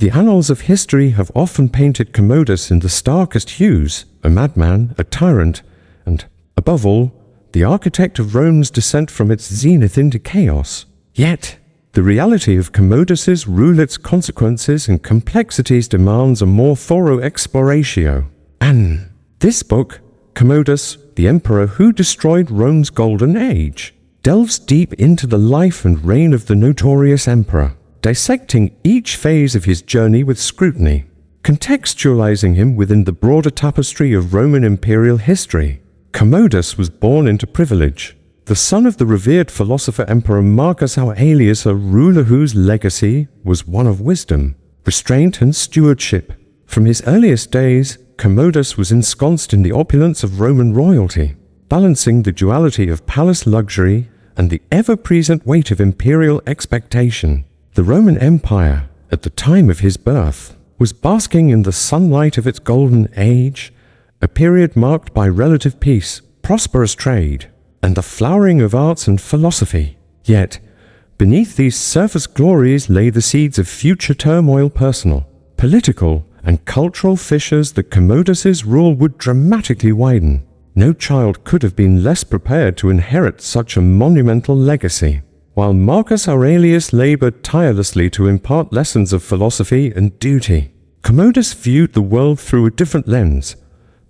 The annals of history have often painted Commodus in the starkest hues, a madman, a tyrant, and, above all, the architect of Rome's descent from its zenith into chaos. Yet, the reality of Commodus's rule, its consequences and complexities demands a more thorough exploratio. And this book, Commodus, the emperor who destroyed Rome's golden age, delves deep into the life and reign of the notorious emperor, dissecting each phase of his journey with scrutiny, contextualizing him within the broader tapestry of Roman imperial history. Commodus was born into privilege, the son of the revered philosopher-emperor Marcus Aurelius, a ruler whose legacy was one of wisdom, restraint and stewardship. From his earliest days, Commodus was ensconced in the opulence of Roman royalty, balancing the duality of palace luxury and the ever-present weight of imperial expectation. The Roman Empire, at the time of his birth, was basking in the sunlight of its golden age, a period marked by relative peace, prosperous trade, and the flowering of arts and philosophy. Yet, beneath these surface glories lay the seeds of future turmoil, personal, political, and cultural fissures that Commodus's rule would dramatically widen. No child could have been less prepared to inherit such a monumental legacy. While Marcus Aurelius labored tirelessly to impart lessons of philosophy and duty, Commodus viewed the world through a different lens,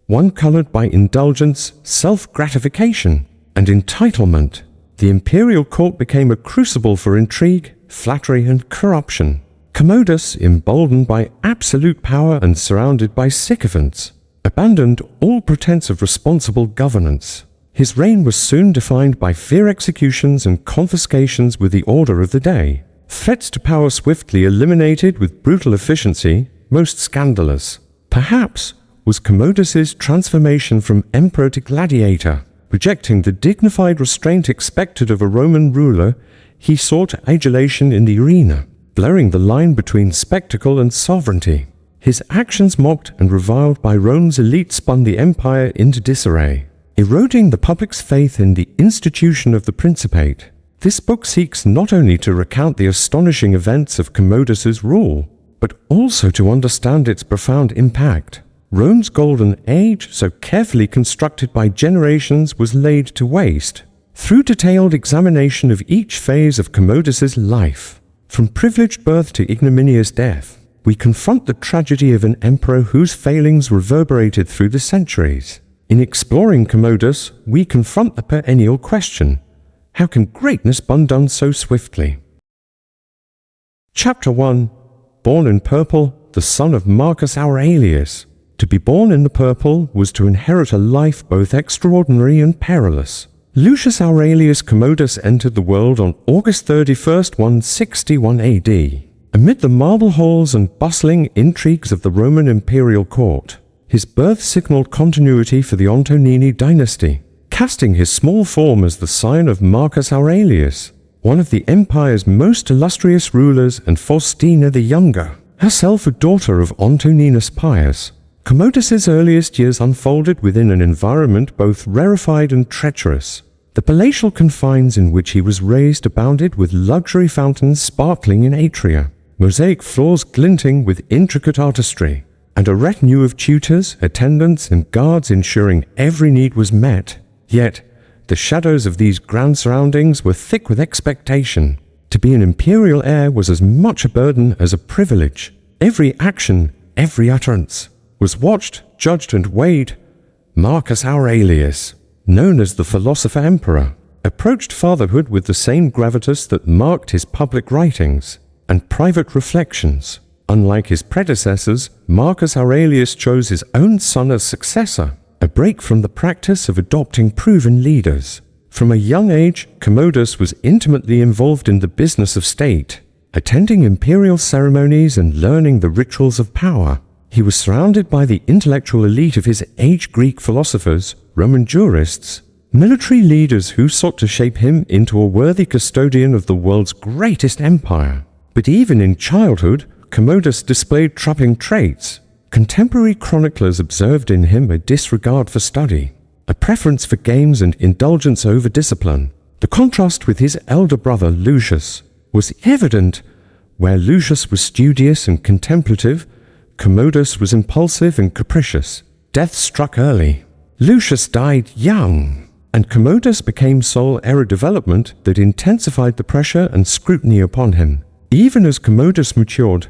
one colored by indulgence, self-gratification, and entitlement. The imperial court became a crucible for intrigue, flattery, and corruption. Commodus, emboldened by absolute power and surrounded by sycophants, abandoned all pretense of responsible governance. His reign was soon defined by fear executions and confiscations with the order of the day. Threats to power swiftly eliminated with brutal efficiency. Most scandalous, perhaps, was Commodus's transformation from emperor to gladiator. Rejecting the dignified restraint expected of a Roman ruler, he sought adulation in the arena, blurring the line between spectacle and sovereignty. His actions, mocked and reviled by Rome's elite, spun the empire into disarray, eroding the public's faith in the institution of the Principate. This book seeks not only to recount the astonishing events of Commodus's rule, but also to understand its profound impact. Rome's golden age, so carefully constructed by generations, was laid to waste. Through detailed examination of each phase of Commodus's life, from privileged birth to ignominious death, we confront the tragedy of an emperor whose failings reverberated through the centuries. In exploring Commodus, we confront the perennial question: how can greatness be undone so swiftly? Chapter 1. Born in purple, the son of Marcus Aurelius. To be born in the purple was to inherit a life both extraordinary and perilous. Lucius Aurelius Commodus entered the world on August 31st, 161 AD. Amid the marble halls and bustling intrigues of the Roman imperial court, his birth signaled continuity for the Antonini dynasty, casting his small form as the scion of Marcus Aurelius, one of the empire's most illustrious rulers, and Faustina the Younger, herself a daughter of Antoninus Pius. Commodus's earliest years unfolded within an environment both rarefied and treacherous. The palatial confines in which he was raised abounded with luxury fountains sparkling in atria, mosaic floors glinting with intricate artistry, and a retinue of tutors, attendants, and guards ensuring every need was met. Yet, the shadows of these grand surroundings were thick with expectation. To be an imperial heir was as much a burden as a privilege. Every action, every utterance, was watched, judged, and weighed. Marcus Aurelius, known as the philosopher-emperor, approached fatherhood with the same gravitas that marked his public writings and private reflections. Unlike his predecessors, Marcus Aurelius chose his own son as successor, a break from the practice of adopting proven leaders. From a young age, Commodus was intimately involved in the business of state, attending imperial ceremonies and learning the rituals of power. He was surrounded by the intellectual elite of his age: Greek philosophers, Roman jurists, military leaders who sought to shape him into a worthy custodian of the world's greatest empire. But even in childhood, Commodus displayed troubling traits. Contemporary chroniclers observed in him a disregard for study, a preference for games and indulgence over discipline. The contrast with his elder brother Lucius was evident Where Lucius was studious and contemplative, Commodus was impulsive and capricious. Death struck early. Lucius died young, and Commodus became sole heir development that intensified the pressure and scrutiny upon him. Even as Commodus matured,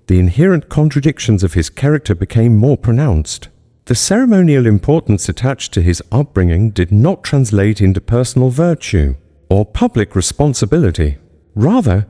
the inherent contradictions of his character became more pronounced. The ceremonial importance attached to his upbringing did not translate into personal virtue or public responsibility. Rather,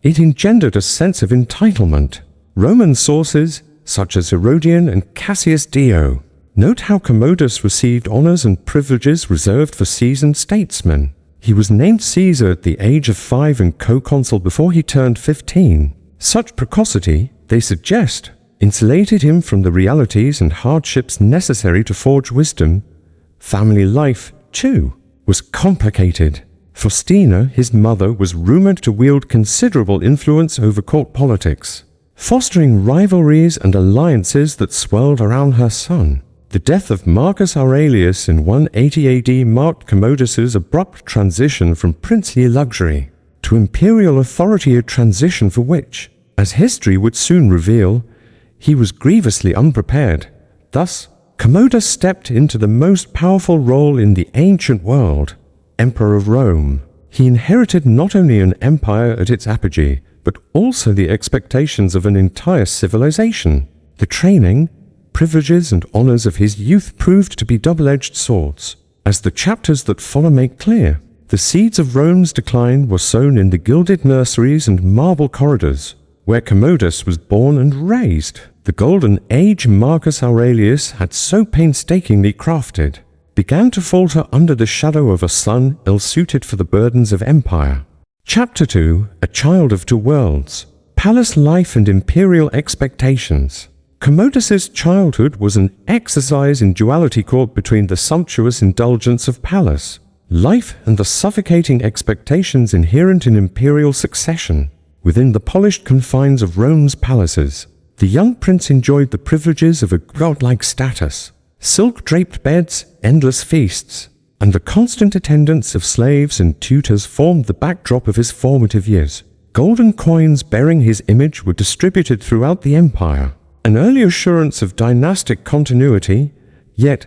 it engendered a sense of entitlement. Roman sources, such as Herodian and Cassius Dio, note how Commodus received honors and privileges reserved for seasoned statesmen. He was named Caesar at the age of 5 and co-consul before he turned 15. Such precocity, they suggest, insulated him from the realities and hardships necessary to forge wisdom. Family life, too, was complicated. Faustina, his mother, was rumored to wield considerable influence over court politics, fostering rivalries and alliances that swirled around her son. The death of Marcus Aurelius in 180 AD marked Commodus's abrupt transition from princely luxury to imperial authority, a transition for which, as history would soon reveal, he was grievously unprepared. Thus, Commodus stepped into the most powerful role in the ancient world, Emperor of Rome. He inherited not only an empire at its apogee, but also the expectations of an entire civilization. The training, privileges and honors of his youth proved to be double-edged swords. As the chapters that follow make clear, the seeds of Rome's decline were sown in the gilded nurseries and marble corridors, where Commodus was born and raised. The golden age Marcus Aurelius had so painstakingly crafted began to falter under the shadow of a son ill-suited for the burdens of empire. Chapter 2, A Child of Two Worlds, Palace Life and Imperial Expectations. Commodus's childhood was an exercise in duality caught between the sumptuous indulgence of palace life and the suffocating expectations inherent in imperial succession. Within the polished confines of Rome's palaces, the young prince enjoyed the privileges of a godlike status. Silk-draped beds, endless feasts, and the constant attendance of slaves and tutors formed the backdrop of his formative years. Golden coins bearing his image were distributed throughout the empire, an early assurance of dynastic continuity, yet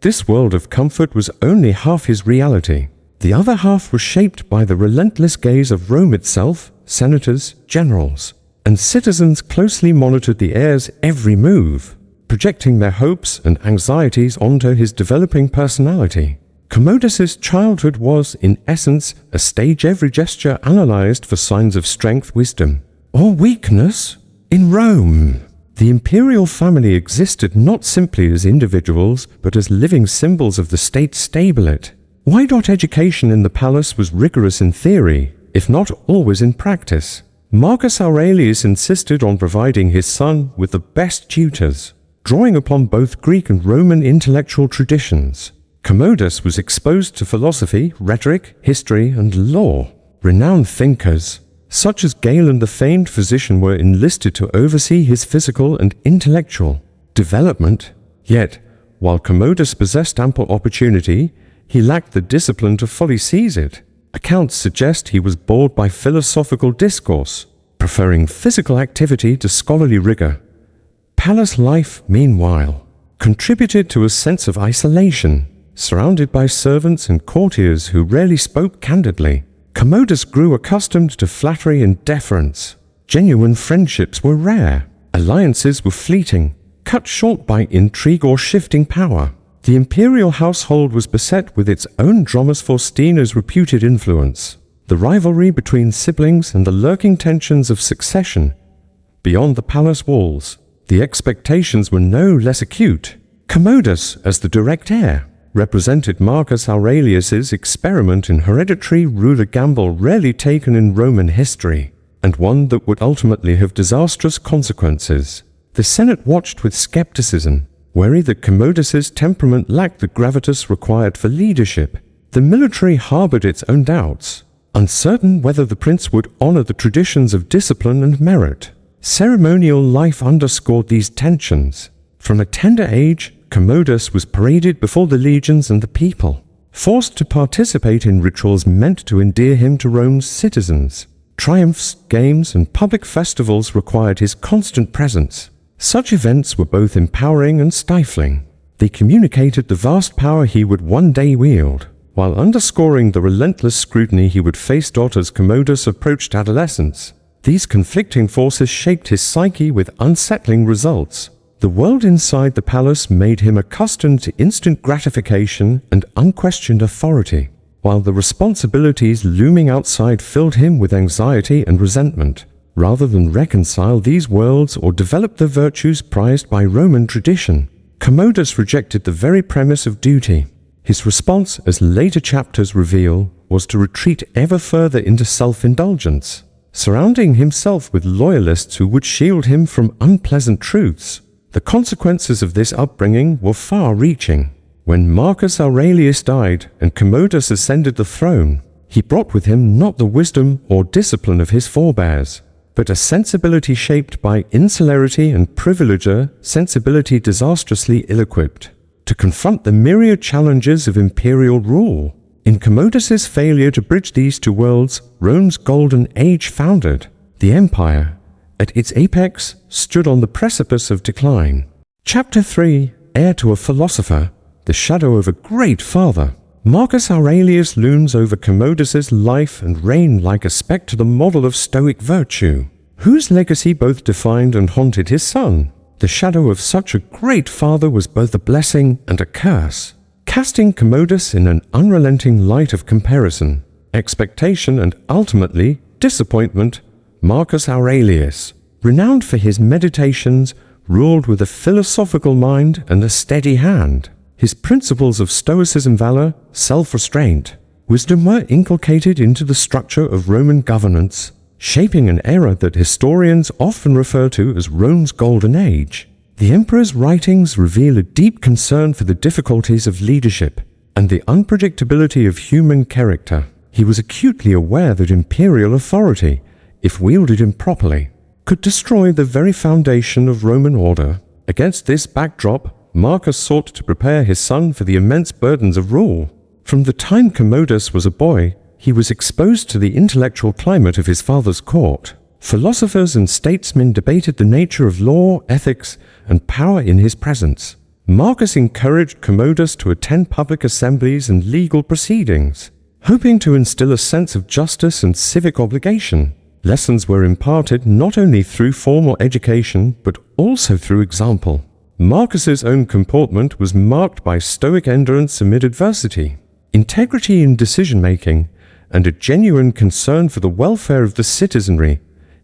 this world of comfort was only half his reality. The other half was shaped by the relentless gaze of Rome itself. Senators, generals, and citizens closely monitored the heir's every move, projecting their hopes and anxieties onto his developing personality. Commodus's childhood was, in essence, a stage every gesture analyzed for signs of strength, wisdom, or weakness. In Rome, the imperial family existed not simply as individuals, but as living symbols of the state's stability. Education in the palace was rigorous in theory, if not always in practice. Marcus Aurelius insisted on providing his son with the best tutors, drawing upon both Greek and Roman intellectual traditions. Commodus was exposed to philosophy, rhetoric, history, and law. Renowned thinkers, such as Galen the famed physician, were enlisted to oversee his physical and intellectual development. Yet, while Commodus possessed ample opportunity, he lacked the discipline to fully seize it. Accounts suggest he was bored by philosophical discourse, preferring physical activity to scholarly rigor. Palace life, meanwhile, contributed to a sense of isolation, surrounded by servants and courtiers who rarely spoke candidly. Commodus grew accustomed to flattery and deference. Genuine friendships were rare. Alliances were fleeting, cut short by intrigue or shifting power. The imperial household was beset with its own dramas. Faustina's reputed influence, the rivalry between siblings and the lurking tensions of succession. Beyond the palace walls, the expectations were no less acute. Commodus, as the direct heir, represented Marcus Aurelius's experiment in hereditary ruler gamble rarely taken in Roman history, and one that would ultimately have disastrous consequences. The Senate watched with skepticism, wary that Commodus's temperament lacked the gravitas required for leadership. The military harbored its own doubts, uncertain whether the prince would honor the traditions of discipline and merit. Ceremonial life underscored these tensions. From a tender age, Commodus was paraded before the legions and the people, forced to participate in rituals meant to endear him to Rome's citizens. Triumphs, games, and public festivals required his constant presence. Such events were both empowering and stifling. They communicated the vast power he would one day wield, while underscoring the relentless scrutiny he would face as Commodus approached adolescence. These conflicting forces shaped his psyche with unsettling results. The world inside the palace made him accustomed to instant gratification and unquestioned authority, while the responsibilities looming outside filled him with anxiety and resentment. Rather than reconcile these worlds or develop the virtues prized by Roman tradition, Commodus rejected the very premise of duty. His response, as later chapters reveal, was to retreat ever further into self-indulgence, surrounding himself with loyalists who would shield him from unpleasant truths. The consequences of this upbringing were far-reaching. When Marcus Aurelius died and Commodus ascended the throne, he brought with him not the wisdom or discipline of his forebears, but a sensibility shaped by insularity and privilege, a sensibility disastrously ill-equipped to confront the myriad challenges of imperial rule. In Commodus's failure to bridge these two worlds, Rome's golden age foundered. The empire, at its apex, stood on the precipice of decline. Chapter 3, Heir to a Philosopher, the shadow of a great father. Marcus Aurelius looms over Commodus's life and reign like a speck to the model of Stoic virtue, whose legacy both defined and haunted his son. The shadow of such a great father was both a blessing and a curse, casting Commodus in an unrelenting light of comparison, expectation, and ultimately disappointment. Marcus Aurelius, renowned for his meditations, ruled with a philosophical mind and a steady hand. His principles of stoicism, valor, self-restraint, wisdom were inculcated into the structure of Roman governance, shaping an era that historians often refer to as Rome's Golden Age. The emperor's writings reveal a deep concern for the difficulties of leadership and the unpredictability of human character. He was acutely aware that imperial authority, if wielded improperly, could destroy the very foundation of Roman order. Against this backdrop, Marcus sought to prepare his son for the immense burdens of rule. From the time Commodus was a boy, he was exposed to the intellectual climate of his father's court. Philosophers and statesmen debated the nature of law, ethics, and power in his presence. Marcus encouraged Commodus to attend public assemblies and legal proceedings, hoping to instill a sense of justice and civic obligation. Lessons were imparted not only through formal education, but also through example. Marcus's own comportment was marked by stoic endurance amid adversity, integrity in decision-making, and a genuine concern for the welfare of the citizenry.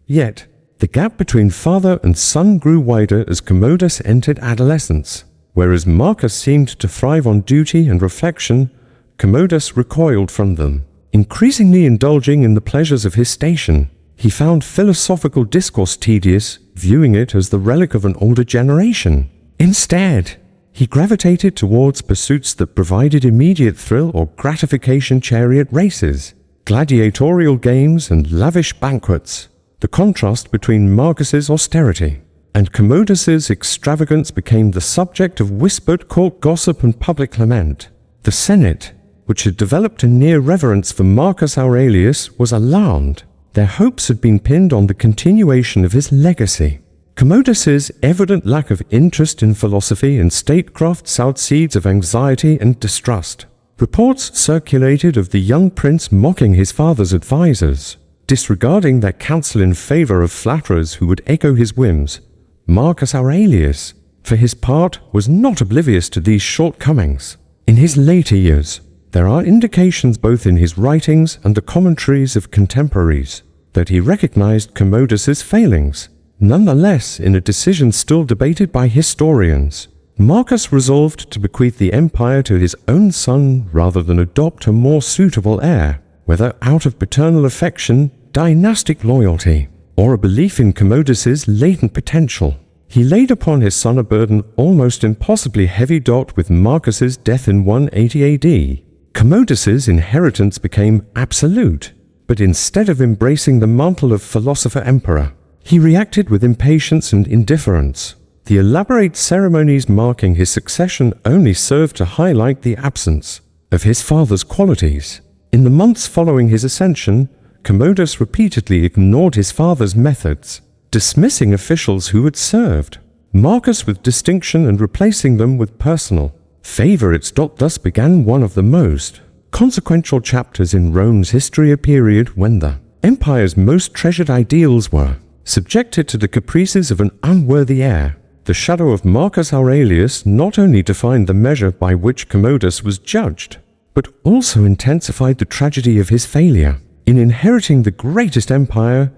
Yet, the gap between father and son grew wider as Commodus entered adolescence. Whereas Marcus seemed to thrive on duty and reflection, Commodus recoiled from them. Increasingly indulging in the pleasures of his station, he found philosophical discourse tedious, viewing it as the relic of an older generation. Instead, he gravitated towards pursuits that provided immediate thrill or gratification: chariot races, gladiatorial games, and lavish banquets. The contrast between Marcus's austerity and Commodus's extravagance became the subject of whispered court gossip and public lament. The Senate, which had developed a near reverence for Marcus Aurelius, was alarmed. Their hopes had been pinned on the continuation of his legacy. Commodus's evident lack of interest in philosophy and statecraft sowed seeds of anxiety and distrust. Reports circulated of the young prince mocking his father's advisors, disregarding their counsel in favor of flatterers who would echo his whims. Marcus Aurelius, for his part, was not oblivious to these shortcomings. In his later years, there are indications both in his writings and the commentaries of contemporaries that he recognized Commodus's failings. Nonetheless, in a decision still debated by historians, Marcus resolved to bequeath the empire to his own son rather than adopt a more suitable heir, whether out of paternal affection, dynastic loyalty, or a belief in Commodus's latent potential. He laid upon his son a burden almost impossibly heavy. With Marcus's death in 180 AD, Commodus's inheritance became absolute, but instead of embracing the mantle of philosopher-emperor, he reacted with impatience and indifference. The elaborate ceremonies marking his succession only served to highlight the absence of his father's qualities. In the months following his ascension, Commodus repeatedly ignored his father's methods, dismissing officials who had served Marcus with distinction and replacing them with personal favorites. Thus began one of the most consequential chapters in Rome's history, a period when the empire's most treasured ideals were subjected to the caprices of an unworthy heir. The shadow of Marcus Aurelius not only defined the measure by which Commodus was judged, but also intensified the tragedy of his failure. In inheriting the greatest empire,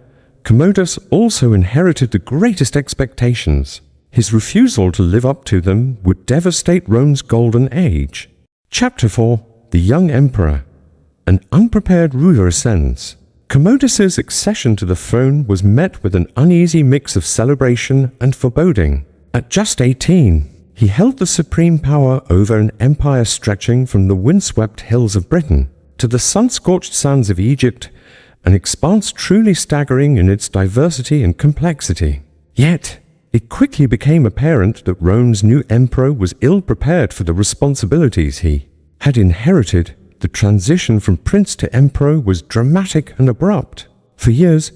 Commodus also inherited the greatest expectations. His refusal to live up to them would devastate Rome's golden age. Chapter 4: The Young Emperor. An unprepared ruler ascends. Commodus's accession to the throne was met with an uneasy mix of celebration and foreboding. At just 18, he held the supreme power over an empire stretching from the windswept hills of Britain to the sun-scorched sands of Egypt, an expanse truly staggering in its diversity and complexity. Yet, it quickly became apparent that Rome's new emperor was ill-prepared for the responsibilities he had inherited. The transition from prince to emperor was dramatic and abrupt. For years,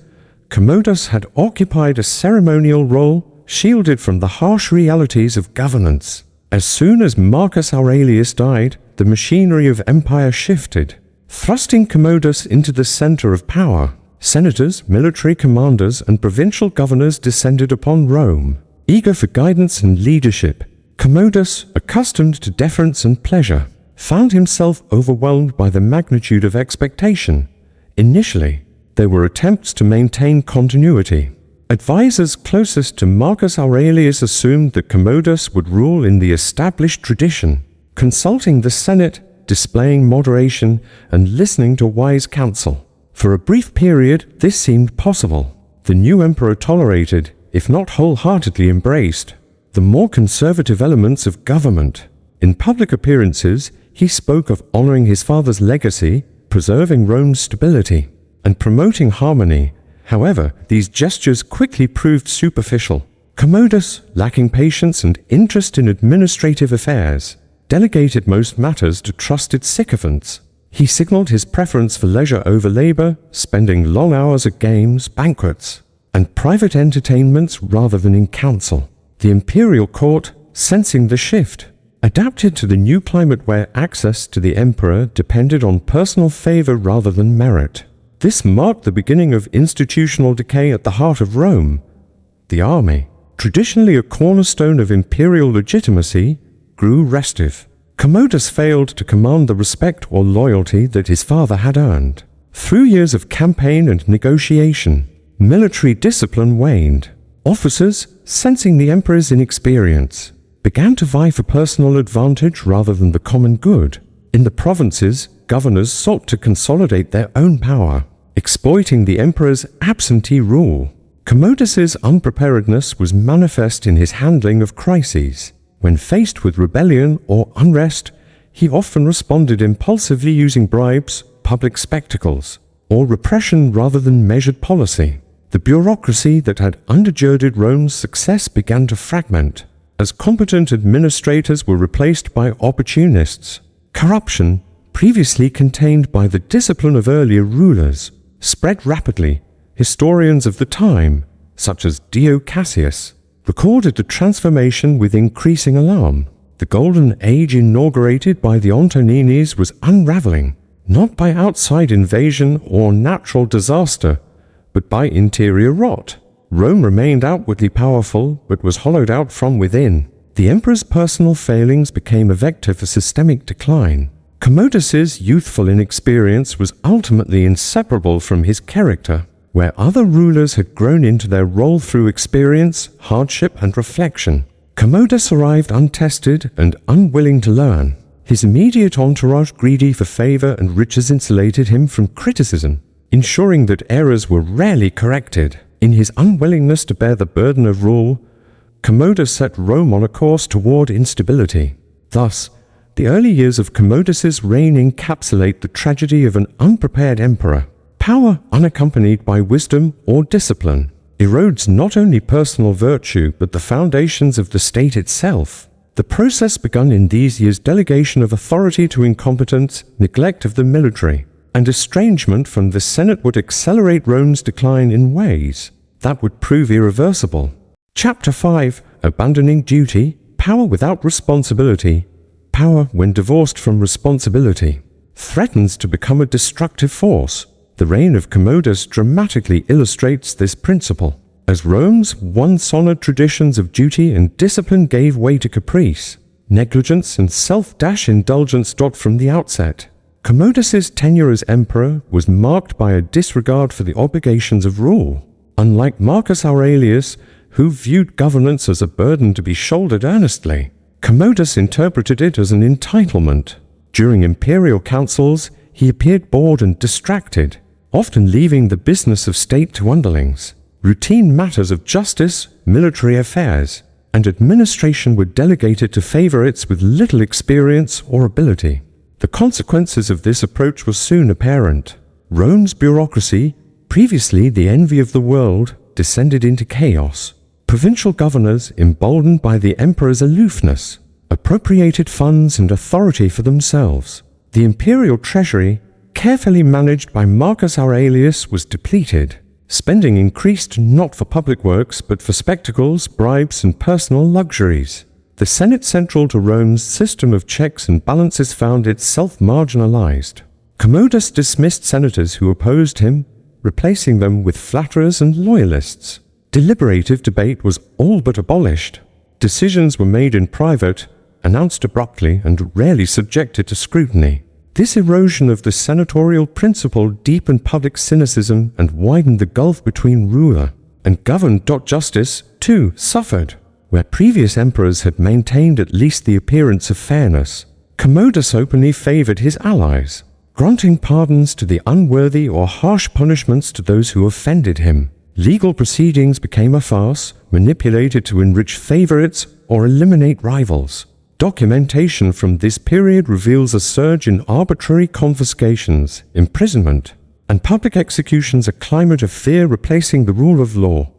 Commodus had occupied a ceremonial role, shielded from the harsh realities of governance. As soon as Marcus Aurelius died, the machinery of empire shifted, thrusting Commodus into the center of power. Senators, military commanders, and provincial governors descended upon Rome, eager for guidance and leadership. Commodus, accustomed to deference and pleasure, found himself overwhelmed by the magnitude of expectation. Initially, there were attempts to maintain continuity. Advisors closest to Marcus Aurelius assumed that Commodus would rule in the established tradition, consulting the Senate, displaying moderation, and listening to wise counsel. For a brief period, this seemed possible. The new emperor tolerated, if not wholeheartedly embraced, the more conservative elements of government. In public appearances, he spoke of honoring his father's legacy, preserving Rome's stability, and promoting harmony. However, these gestures quickly proved superficial. Commodus, lacking patience and interest in administrative affairs, delegated most matters to trusted sycophants. He signaled his preference for leisure over labor, spending long hours at games, banquets, and private entertainments rather than in council. The imperial court, sensing the shift, adapted to the new climate where access to the emperor depended on personal favor rather than merit. This marked the beginning of institutional decay at the heart of Rome. The army, traditionally a cornerstone of imperial legitimacy, grew restive. Commodus failed to command the respect or loyalty that his father had earned. Through years of campaign and negotiation, military discipline waned. Officers, sensing the emperor's inexperience, began to vie for personal advantage rather than the common good. In the provinces, governors sought to consolidate their own power, exploiting the emperor's absentee rule. Commodus's unpreparedness was manifest in his handling of crises. When faced with rebellion or unrest, he often responded impulsively using bribes, public spectacles, or repression rather than measured policy. The bureaucracy that had undergirded Rome's success began to fragment, as competent administrators were replaced by opportunists. Corruption, previously contained by the discipline of earlier rulers, spread rapidly. Historians of the time, such as Dio Cassius, recorded the transformation with increasing alarm. The Golden Age inaugurated by the Antonines was unraveling, not by outside invasion or natural disaster, but by interior rot. Rome remained outwardly powerful, but was hollowed out from within. The emperor's personal failings became a vector for systemic decline. Commodus's youthful inexperience was ultimately inseparable from his character. Where other rulers had grown into their role through experience, hardship, and reflection, Commodus arrived untested and unwilling to learn. His immediate entourage, greedy for favor and riches, insulated him from criticism, ensuring that errors were rarely corrected. In his unwillingness to bear the burden of rule, Commodus set Rome on a course toward instability. Thus, the early years of Commodus's reign encapsulate the tragedy of an unprepared emperor. Power unaccompanied by wisdom or discipline erodes not only personal virtue but the foundations of the state itself. The process begun in these years: delegation of authority to incompetence, neglect of the military, and estrangement from the Senate would accelerate Rome's decline in ways that would prove irreversible. Chapter 5. Abandoning duty, power without responsibility, power when divorced from responsibility, threatens to become a destructive force. The reign of Commodus dramatically illustrates this principle. As Rome's once honored traditions of duty and discipline gave way to caprice, negligence and self-indulgence. From the outset, Commodus's tenure as emperor was marked by a disregard for the obligations of rule. Unlike Marcus Aurelius, who viewed governance as a burden to be shouldered earnestly, Commodus interpreted it as an entitlement. During imperial councils, he appeared bored and distracted, often leaving the business of state to underlings. Routine matters of justice, military affairs, and administration were delegated to favorites with little experience or ability. The consequences of this approach were soon apparent. Rome's bureaucracy, previously the envy of the world, descended into chaos. Provincial governors, emboldened by the emperor's aloofness, appropriated funds and authority for themselves. The imperial treasury, carefully managed by Marcus Aurelius, was depleted. Spending increased not for public works but for spectacles, bribes, and personal luxuries. The Senate, central to Rome's system of checks and balances, found itself marginalized. Commodus dismissed senators who opposed him, replacing them with flatterers and loyalists. Deliberative debate was all but abolished. Decisions were made in private, announced abruptly, and rarely subjected to scrutiny. This erosion of the senatorial principle deepened public cynicism and widened the gulf between ruler and governed. Justice, too, suffered. Where previous emperors had maintained at least the appearance of fairness, Commodus openly favored his allies, granting pardons to the unworthy or harsh punishments to those who offended him. Legal proceedings became a farce, manipulated to enrich favorites or eliminate rivals. Documentation from this period reveals a surge in arbitrary confiscations, imprisonment, and public executions, a climate of fear replacing the rule of law.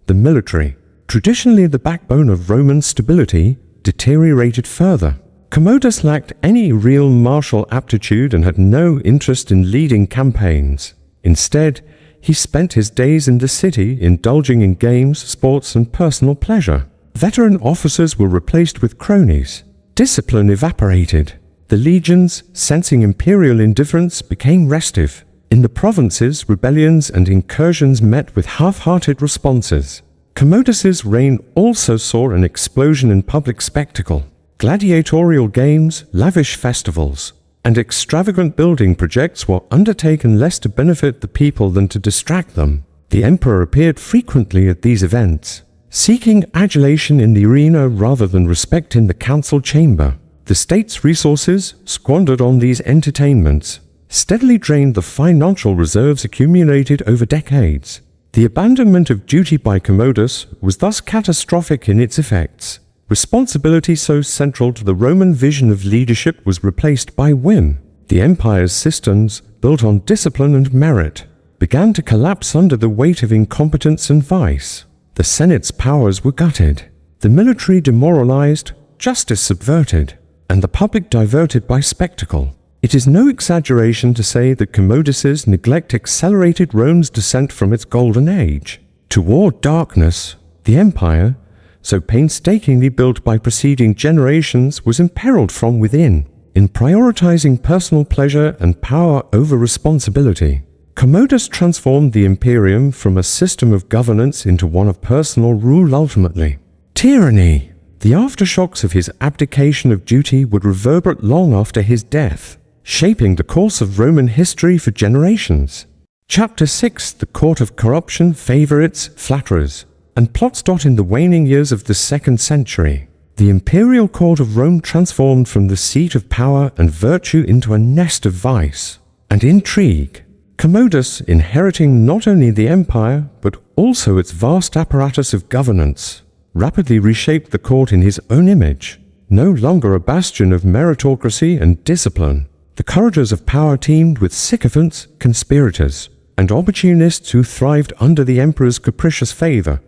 The military, traditionally the backbone of Roman stability, deteriorated further. Commodus lacked any real martial aptitude and had no interest in leading campaigns. Instead, he spent his days in the city indulging in games, sports, and personal pleasure. Veteran officers were replaced with cronies. Discipline evaporated. The legions, sensing imperial indifference, became restive. In the provinces, rebellions and incursions met with half-hearted responses. Commodus's reign also saw an explosion in public spectacle. Gladiatorial games, lavish festivals, and extravagant building projects were undertaken less to benefit the people than to distract them. The emperor appeared frequently at these events, seeking adulation in the arena rather than respect in the council chamber. The state's resources, squandered on these entertainments, steadily drained the financial reserves accumulated over decades. The abandonment of duty by Commodus was thus catastrophic in its effects. Responsibility, so central to the Roman vision of leadership, was replaced by whim. The empire's systems, built on discipline and merit, began to collapse under the weight of incompetence and vice. The Senate's powers were gutted, the military demoralized, justice subverted, and the public diverted by spectacle. It is no exaggeration to say that Commodus's neglect accelerated Rome's descent from its golden age. Toward darkness, the empire, so painstakingly built by preceding generations, was imperiled from within. In prioritizing personal pleasure and power over responsibility, Commodus transformed the imperium from a system of governance into one of personal rule. Ultimately, tyranny. The aftershocks of his abdication of duty would reverberate long after his death, shaping the course of Roman history for generations. Chapter 6. The Court of Corruption, Favorites, Flatterers, and Plots. In the waning years of the 2nd century, the imperial court of Rome transformed from the seat of power and virtue into a nest of vice and intrigue. Commodus, inheriting not only the empire but also its vast apparatus of governance, rapidly reshaped the court in his own image. No longer a bastion of meritocracy and discipline, the courtiers of power teamed with sycophants, conspirators, and opportunists who thrived under the emperor's capricious favor.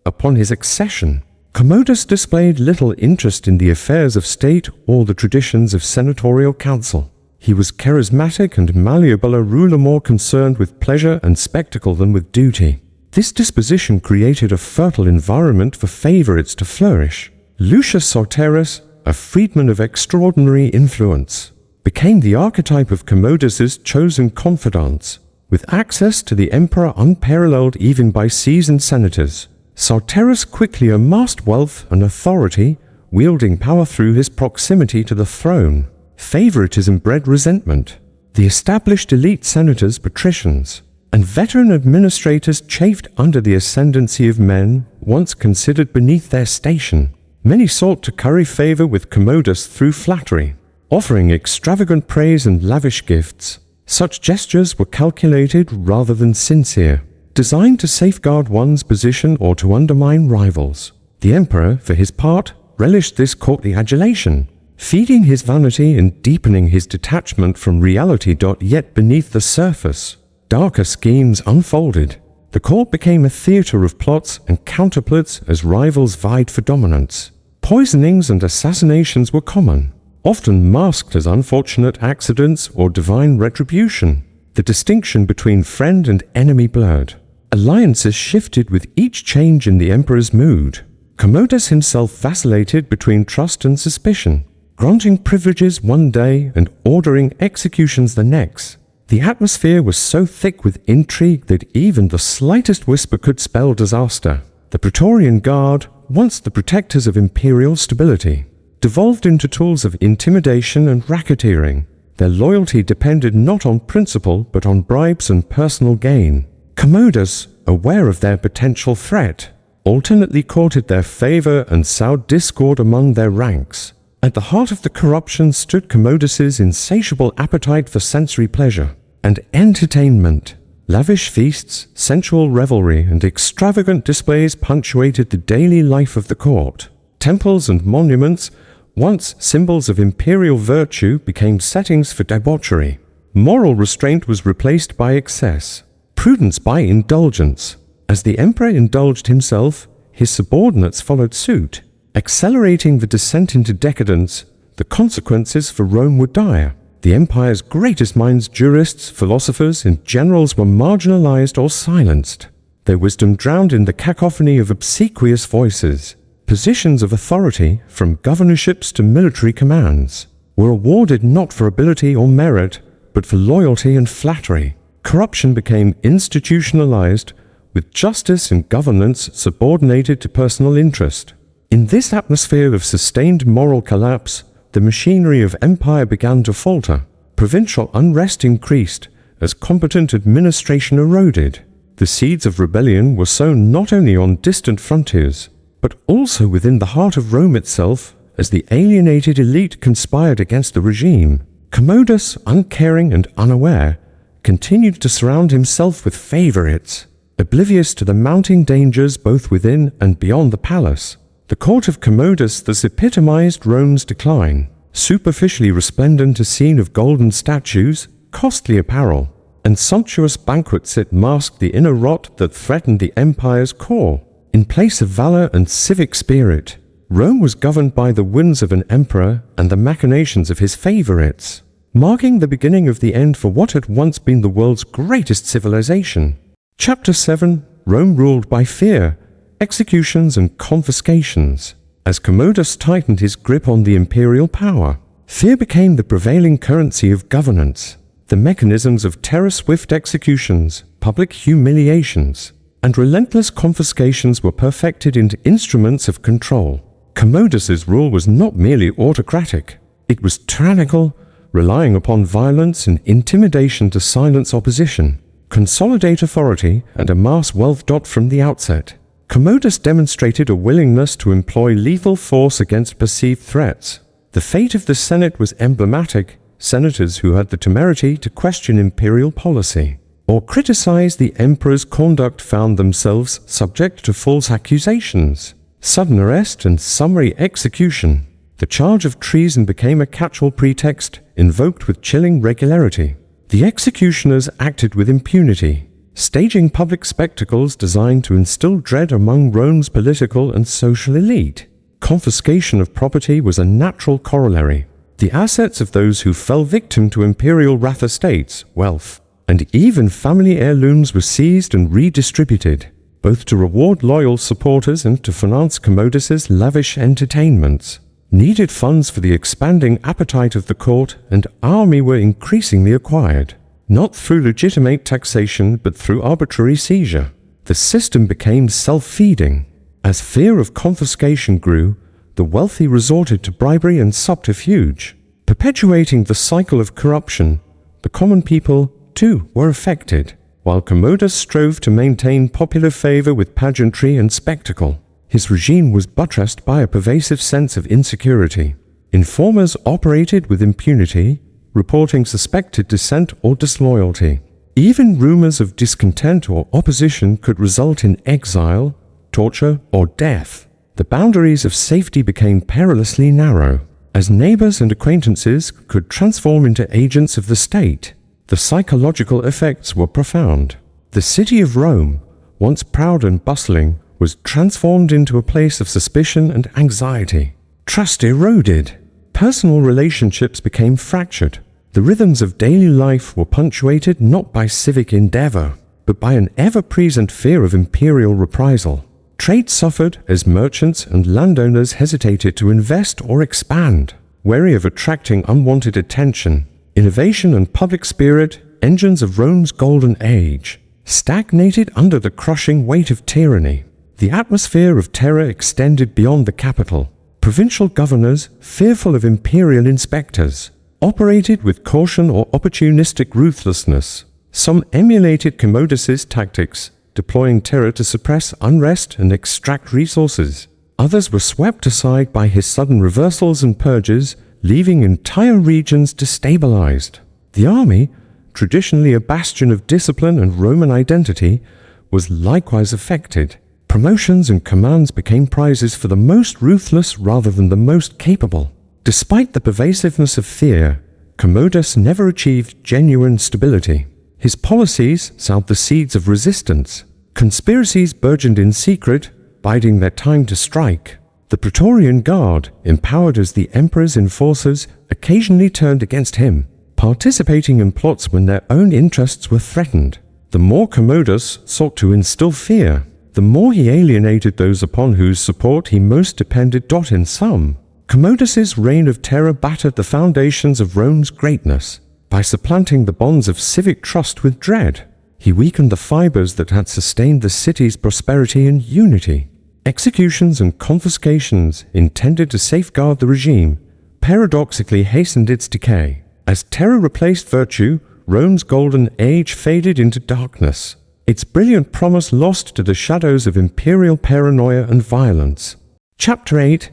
Upon his accession, Commodus displayed little interest in the affairs of state or the traditions of senatorial council. He was charismatic and malleable, a ruler more concerned with pleasure and spectacle than with duty. This disposition created a fertile environment for favorites to flourish. Lucius Soterus, a freedman of extraordinary influence, became the archetype of Commodus's chosen confidants. With access to the emperor unparalleled even by seasoned senators, Soterus quickly amassed wealth and authority, wielding power through his proximity to the throne. Favoritism bred resentment. The established elite senators, patricians, and veteran administrators chafed under the ascendancy of men once considered beneath their station. Many sought to curry favor with Commodus through flattery, offering extravagant praise and lavish gifts. Such gestures were calculated rather than sincere, designed to safeguard one's position or to undermine rivals. The emperor, for his part, relished this courtly adulation, feeding his vanity and deepening his detachment from reality. Yet beneath the surface, darker schemes unfolded. The court became a theater of plots and counterplots as rivals vied for dominance. Poisonings and assassinations were common, often masked as unfortunate accidents or divine retribution. The distinction between friend and enemy blurred. Alliances shifted with each change in the emperor's mood. Commodus himself vacillated between trust and suspicion, granting privileges one day and ordering executions the next. The atmosphere was so thick with intrigue that even the slightest whisper could spell disaster. The Praetorian Guard, once the protectors of imperial stability, devolved into tools of intimidation and racketeering. Their loyalty depended not on principle but on bribes and personal gain. Commodus, aware of their potential threat, alternately courted their favor and sowed discord among their ranks. At the heart of the corruption stood Commodus's insatiable appetite for sensory pleasure and entertainment. Lavish feasts, sensual revelry, and extravagant displays punctuated the daily life of the court. Temples and monuments, once symbols of imperial virtue, became settings for debauchery. Moral restraint was replaced by excess, prudence by indulgence. As the emperor indulged himself, his subordinates followed suit, accelerating the descent into decadence. The consequences for Rome were dire. The empire's greatest minds, jurists, philosophers, and generals were marginalized or silenced, their wisdom drowned in the cacophony of obsequious voices. Positions of authority, from governorships to military commands, were awarded not for ability or merit, but for loyalty and flattery. Corruption became institutionalized, with justice and governance subordinated to personal interest. In this atmosphere of sustained moral collapse, the machinery of empire began to falter. Provincial unrest increased as competent administration eroded. The seeds of rebellion were sown not only on distant frontiers, but also within the heart of Rome itself, as the alienated elite conspired against the regime. Commodus, uncaring and unaware, continued to surround himself with favorites, oblivious to the mounting dangers both within and beyond the palace. The court of Commodus thus epitomized Rome's decline. Superficially resplendent, a scene of golden statues, costly apparel, and sumptuous banquets, it masked the inner rot that threatened the empire's core. In place of valor and civic spirit, Rome was governed by the whims of an emperor and the machinations of his favorites, marking the beginning of the end for what had once been the world's greatest civilization. Chapter 7. Rome ruled by fear, executions and confiscations. As Commodus tightened his grip on the imperial power, fear became the prevailing currency of governance. The mechanisms of terror-swift executions, public humiliations, and relentless confiscations were perfected into instruments of control. Commodus's rule was not merely autocratic, it was tyrannical, relying upon violence and intimidation to silence opposition, consolidate authority, and amass wealth. From the outset, Commodus demonstrated a willingness to employ lethal force against perceived threats. The fate of the Senate was emblematic. Senators who had the temerity to question imperial policy or criticize the emperor's conduct found themselves subject to false accusations, sudden arrest, and summary execution. The charge of treason became a catch-all pretext, invoked with chilling regularity. The executioners acted with impunity, staging public spectacles designed to instill dread among Rome's political and social elite. Confiscation of property was a natural corollary. The assets of those who fell victim to imperial wrath, estates, wealth, and even family heirlooms were seized and redistributed, both to reward loyal supporters and to finance Commodus's lavish entertainments. Needed funds for the expanding appetite of the court and army were increasingly acquired, not through legitimate taxation but through arbitrary seizure. The system became self-feeding. As fear of confiscation grew, the wealthy resorted to bribery and subterfuge. Perpetuating the cycle of corruption, the common people, too, were affected, while Commodus strove to maintain popular favor with pageantry and spectacle. His regime was buttressed by a pervasive sense of insecurity. Informers operated with impunity, reporting suspected dissent or disloyalty. Even rumors of discontent or opposition could result in exile, torture, or death. The boundaries of safety became perilously narrow, as neighbors and acquaintances could transform into agents of the state. The psychological effects were profound. The city of Rome, once proud and bustling, was transformed into a place of suspicion and anxiety. Trust eroded. Personal relationships became fractured. The rhythms of daily life were punctuated not by civic endeavor, but by an ever-present fear of imperial reprisal. Trade suffered as merchants and landowners hesitated to invest or expand, wary of attracting unwanted attention. Innovation and public spirit, engines of Rome's golden age, stagnated under the crushing weight of tyranny. The atmosphere of terror extended beyond the capital. Provincial governors, fearful of imperial inspectors, operated with caution or opportunistic ruthlessness. Some emulated Commodus's tactics, deploying terror to suppress unrest and extract resources. Others were swept aside by his sudden reversals and purges, leaving entire regions destabilized. The army, traditionally a bastion of discipline and Roman identity, was likewise affected. Promotions and commands became prizes for the most ruthless rather than the most capable. Despite the pervasiveness of fear, Commodus never achieved genuine stability. His policies sowed the seeds of resistance. Conspiracies burgeoned in secret, biding their time to strike. The Praetorian Guard, empowered as the emperor's enforcers, occasionally turned against him, participating in plots when their own interests were threatened. The more Commodus sought to instill fear, the more he alienated those upon whose support he most depended. In sum, Commodus's reign of terror battered the foundations of Rome's greatness. By supplanting the bonds of civic trust with dread, he weakened the fibers that had sustained the city's prosperity and unity. Executions and confiscations intended to safeguard the regime paradoxically hastened its decay. As terror replaced virtue, Rome's golden age faded into darkness, its brilliant promise lost to the shadows of imperial paranoia and violence. Chapter 8: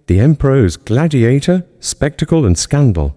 The Emperor as Gladiator, Spectacle and Scandal.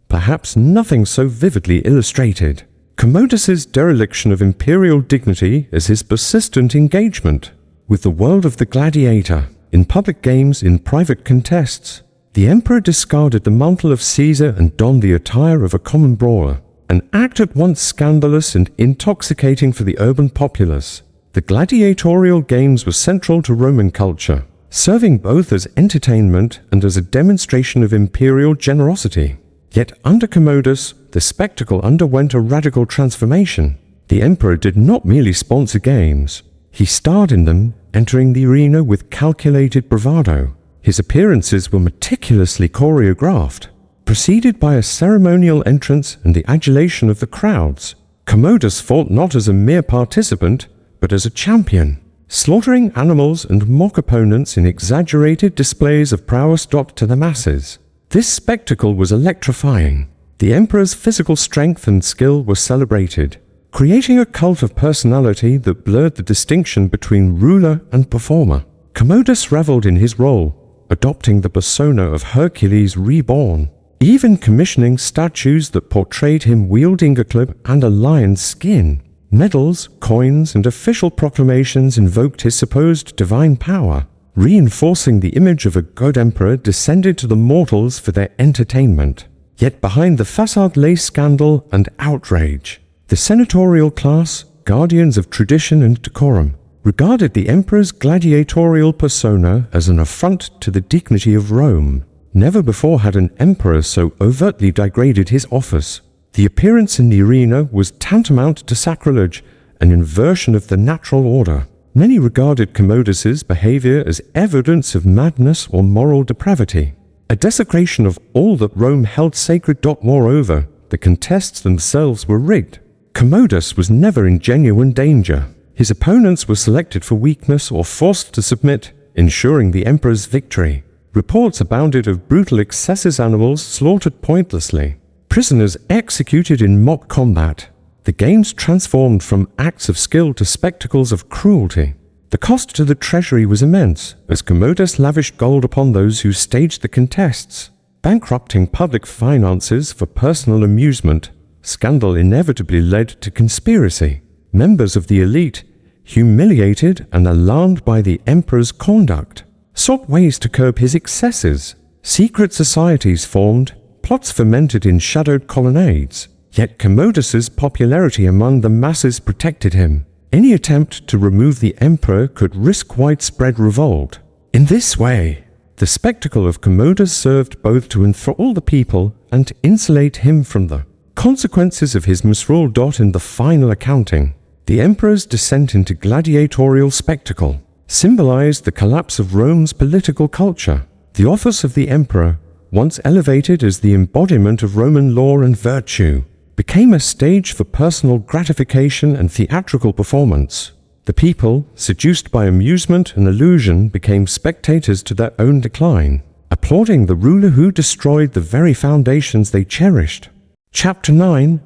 Perhaps nothing so vividly illustrated Commodus's dereliction of imperial dignity as his persistent engagement with the world of the gladiator. In public games, in private contests, the emperor discarded the mantle of Caesar and donned the attire of a common brawler, an act at once scandalous and intoxicating for the urban populace. The gladiatorial games were central to Roman culture, serving both as entertainment and as a demonstration of imperial generosity. Yet under Commodus, the spectacle underwent a radical transformation. The emperor did not merely sponsor games. He starred in them, entering the arena with calculated bravado. His appearances were meticulously choreographed, preceded by a ceremonial entrance and the adulation of the crowds. Commodus fought not as a mere participant, but as a champion, slaughtering animals and mock opponents in exaggerated displays of prowess to the masses. This spectacle was electrifying. The emperor's physical strength and skill were celebrated, creating a cult of personality that blurred the distinction between ruler and performer. Commodus reveled in his role, adopting the persona of Hercules reborn, even commissioning statues that portrayed him wielding a club and a lion's skin. Medals, coins, and official proclamations invoked his supposed divine power, reinforcing the image of a god emperor descended to the mortals for their entertainment. Yet behind the facade lay scandal and outrage. The senatorial class, guardians of tradition and decorum, regarded the emperor's gladiatorial persona as an affront to the dignity of Rome. Never before had an emperor so overtly degraded his office. The appearance in the arena was tantamount to sacrilege, an inversion of the natural order. Many regarded Commodus's behavior as evidence of madness or moral depravity, a desecration of all that Rome held sacred. Moreover, the contests themselves were rigged. Commodus was never in genuine danger. His opponents were selected for weakness or forced to submit, ensuring the emperor's victory. Reports abounded of brutal excesses, animals slaughtered pointlessly, prisoners executed in mock combat. The games transformed from acts of skill to spectacles of cruelty. The cost to the treasury was immense, as Commodus lavished gold upon those who staged the contests. Bankrupting public finances for personal amusement, scandal inevitably led to conspiracy. Members of the elite, humiliated and alarmed by the emperor's conduct, sought ways to curb his excesses. Secret societies formed, plots fermented in shadowed colonnades. Yet Commodus's popularity among the masses protected him. Any attempt to remove the emperor could risk widespread revolt. In this way, the spectacle of Commodus served both to enthrall the people and to insulate him from the consequences of his misrule. In the final accounting, the emperor's descent into gladiatorial spectacle symbolized the collapse of Rome's political culture. The office of the emperor, once elevated as the embodiment of Roman law and virtue, became a stage for personal gratification and theatrical performance. The people, seduced by amusement and illusion, became spectators to their own decline, applauding the ruler who destroyed the very foundations they cherished. Chapter 9.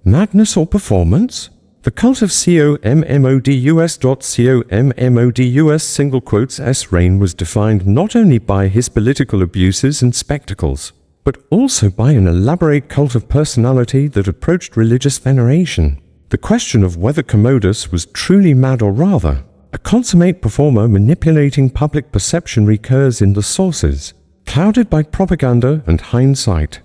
Madness or Performance? The cult of Commodus' reign was defined not only by his political abuses and spectacles, but also by an elaborate cult of personality that approached religious veneration. The question of whether Commodus was truly mad or rather a consummate performer manipulating public perception recurs in the sources, clouded by propaganda and hindsight.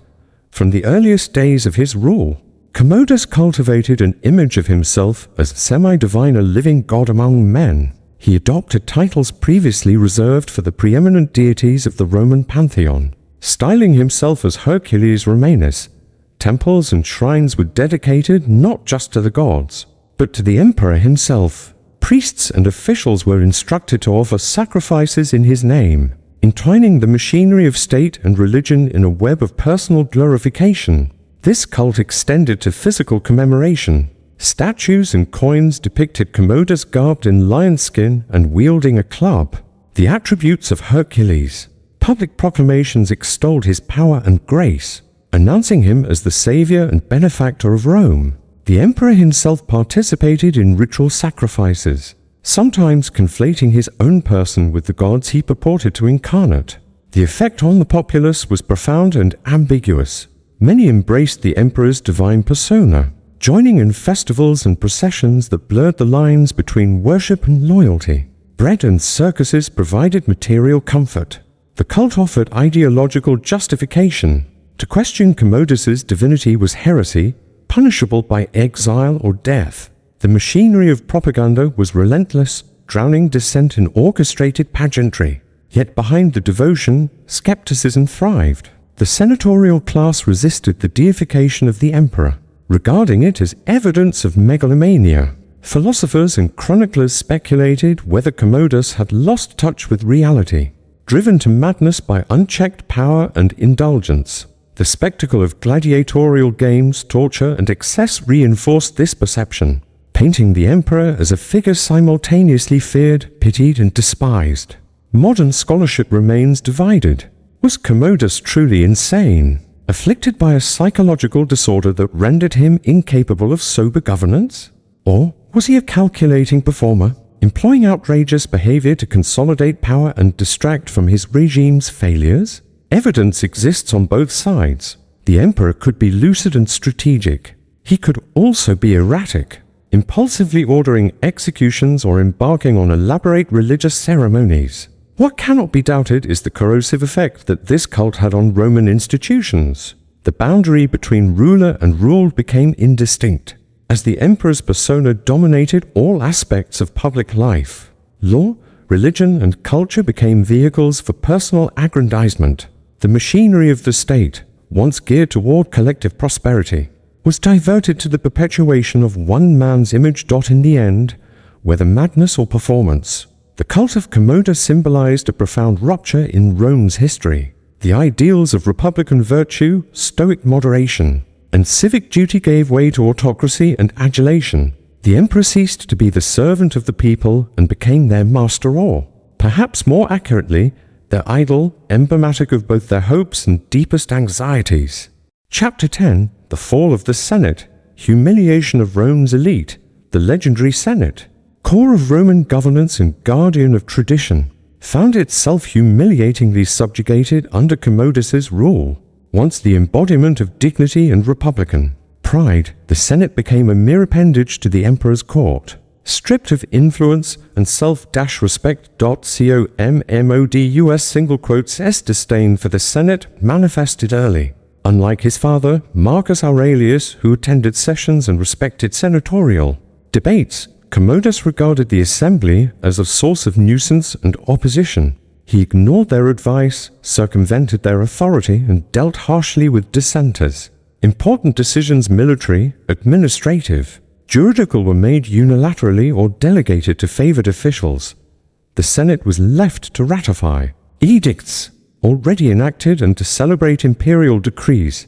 From the earliest days of his rule, Commodus cultivated an image of himself as semi-divine, a living god among men. He adopted titles previously reserved for the preeminent deities of the Roman pantheon, styling himself as Hercules Romanus. Temples and shrines were dedicated not just to the gods, but to the emperor himself. Priests and officials were instructed to offer sacrifices in his name, entwining the machinery of state and religion in a web of personal glorification. This cult extended to physical commemoration. Statues and coins depicted Commodus garbed in lion skin and wielding a club, the attributes of Hercules. Public proclamations extolled his power and grace, announcing him as the savior and benefactor of Rome. The emperor himself participated in ritual sacrifices, sometimes conflating his own person with the gods he purported to incarnate. The effect on the populace was profound and ambiguous. Many embraced the emperor's divine persona, joining in festivals and processions that blurred the lines between worship and loyalty. Bread and circuses provided material comfort. The cult offered ideological justification. To question Commodus's divinity was heresy, punishable by exile or death. The machinery of propaganda was relentless, drowning dissent in orchestrated pageantry. Yet behind the devotion, skepticism thrived. The senatorial class resisted the deification of the emperor, regarding it as evidence of megalomania. Philosophers and chroniclers speculated whether Commodus had lost touch with reality, driven to madness by unchecked power and indulgence. The spectacle of gladiatorial games, torture, and excess reinforced this perception, painting the emperor as a figure simultaneously feared, pitied, and despised. Modern scholarship remains divided. Was Commodus truly insane, afflicted by a psychological disorder that rendered him incapable of sober governance? Or was he a calculating performer, employing outrageous behavior to consolidate power and distract from his regime's failures? Evidence exists on both sides. The emperor could be lucid and strategic. He could also be erratic, impulsively ordering executions or embarking on elaborate religious ceremonies. What cannot be doubted is the corrosive effect that this cult had on Roman institutions. The boundary between ruler and ruled became indistinct, as the emperor's persona dominated all aspects of public life. Law, religion, and culture became vehicles for personal aggrandizement. The machinery of the state, once geared toward collective prosperity, was diverted to the perpetuation of one man's image. In the end, whether madness or performance, the cult of Commodus symbolized a profound rupture in Rome's history. The ideals of republican virtue, stoic moderation, and civic duty gave way to autocracy and adulation. The emperor ceased to be the servant of the people and became their master, or, perhaps more accurately, their idol, emblematic of both their hopes and deepest anxieties. Chapter 10, The Fall of the Senate, Humiliation of Rome's Elite, the legendary Senate, core of Roman governance and guardian of tradition, found itself humiliatingly subjugated under Commodus's rule. Once the embodiment of dignity and republican pride, the Senate became a mere appendage to the emperor's court. Stripped of influence and self-respect. Commodus single quotes S disdain for the Senate manifested early. Unlike his father, Marcus Aurelius, who attended sessions and respected senatorial debates, Commodus regarded the assembly as a source of nuisance and opposition. He ignored their advice, circumvented their authority, and dealt harshly with dissenters. Important decisions, military, administrative, juridical, were made unilaterally or delegated to favored officials. The Senate was left to ratify edicts already enacted and to celebrate imperial decrees.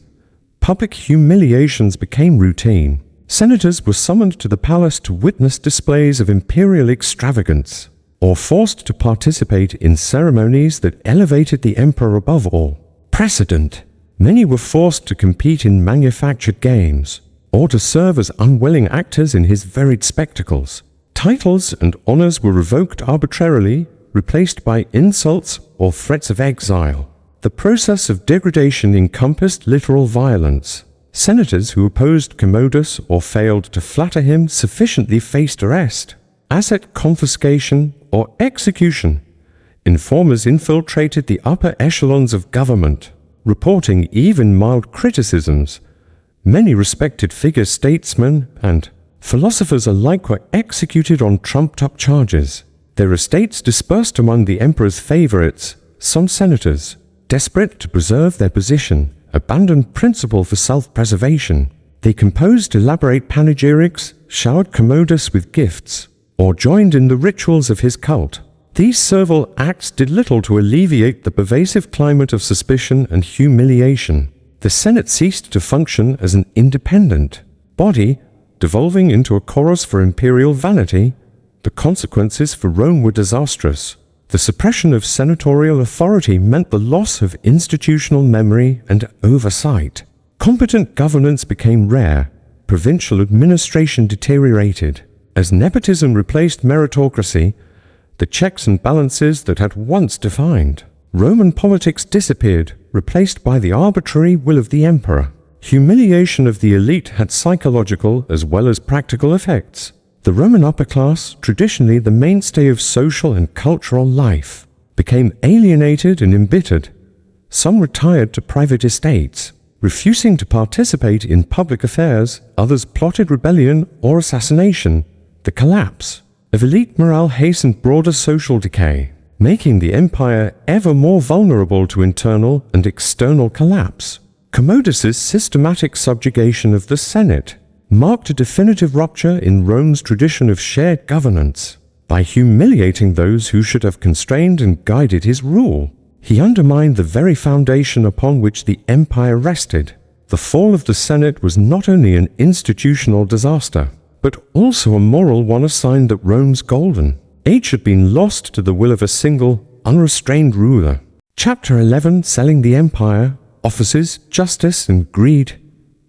Public humiliations became routine. Senators were summoned to the palace to witness displays of imperial extravagance, or forced to participate in ceremonies that elevated the emperor above all precedent. Many were forced to compete in manufactured games, or to serve as unwilling actors in his varied spectacles. Titles and honors were revoked arbitrarily, replaced by insults or threats of exile. The process of degradation encompassed literal violence. Senators who opposed Commodus or failed to flatter him sufficiently faced arrest, asset confiscation, or execution. Informers infiltrated the upper echelons of government, reporting even mild criticisms. Many respected figure statesmen and philosophers alike were executed on trumped-up charges. Their estates dispersed among the emperor's favorites. Some senators, desperate to preserve their position, abandoned principle for self-preservation. They composed elaborate panegyrics, showered Commodus with gifts, or joined in the rituals of his cult. These servile acts did little to alleviate the pervasive climate of suspicion and humiliation. The Senate ceased to function as an independent body, devolving into a chorus for imperial vanity. The consequences for Rome were disastrous. The suppression of senatorial authority meant the loss of institutional memory and oversight. Competent governance became rare. Provincial administration deteriorated. As nepotism replaced meritocracy, the checks and balances that had once defined Roman politics disappeared, replaced by the arbitrary will of the emperor. Humiliation of the elite had psychological as well as practical effects. The Roman upper class, traditionally the mainstay of social and cultural life, became alienated and embittered. Some retired to private estates, refusing to participate in public affairs. Others plotted rebellion or assassination. The collapse of elite morale hastened broader social decay, making the empire ever more vulnerable to internal and external collapse. Commodus's systematic subjugation of the Senate marked a definitive rupture in Rome's tradition of shared governance. By humiliating those who should have constrained and guided his rule, he undermined the very foundation upon which the empire rested. The fall of the Senate was not only an institutional disaster, but also a moral one, a sign that Rome's golden age had been lost to the will of a single, unrestrained ruler. Chapter 11, Selling the Empire, Offices, Justice, and Greed.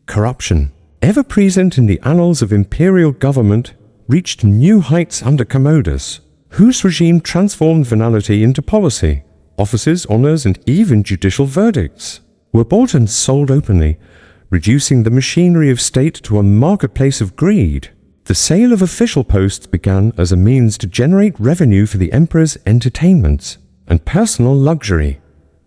Corruption, ever present in the annals of imperial government, reached new heights under Commodus, whose regime transformed venality into policy. Offices, honors, and even judicial verdicts were bought and sold openly, reducing the machinery of state to a marketplace of greed. The sale of official posts began as a means to generate revenue for the emperor's entertainments and personal luxury.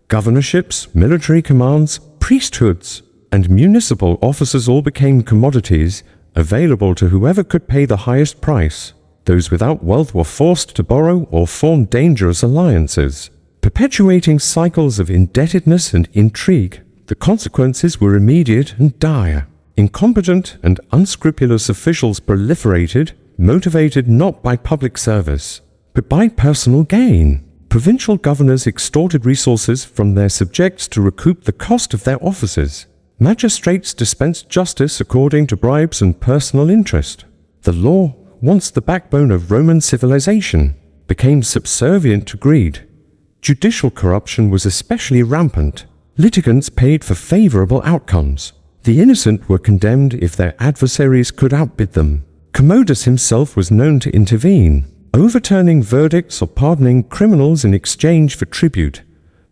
Governorships, military commands, priesthoods, and municipal offices all became commodities available to whoever could pay the highest price. Those without wealth were forced to borrow or form dangerous alliances, perpetuating cycles of indebtedness and intrigue. The consequences were immediate and dire. Incompetent and unscrupulous officials proliferated, motivated not by public service, but by personal gain. Provincial governors extorted resources from their subjects to recoup the cost of their offices. Magistrates dispensed justice according to bribes and personal interest. The law, once the backbone of Roman civilization, became subservient to greed. Judicial corruption was especially rampant. Litigants paid for favorable outcomes. The innocent were condemned if their adversaries could outbid them. Commodus himself was known to intervene, overturning verdicts or pardoning criminals in exchange for tribute.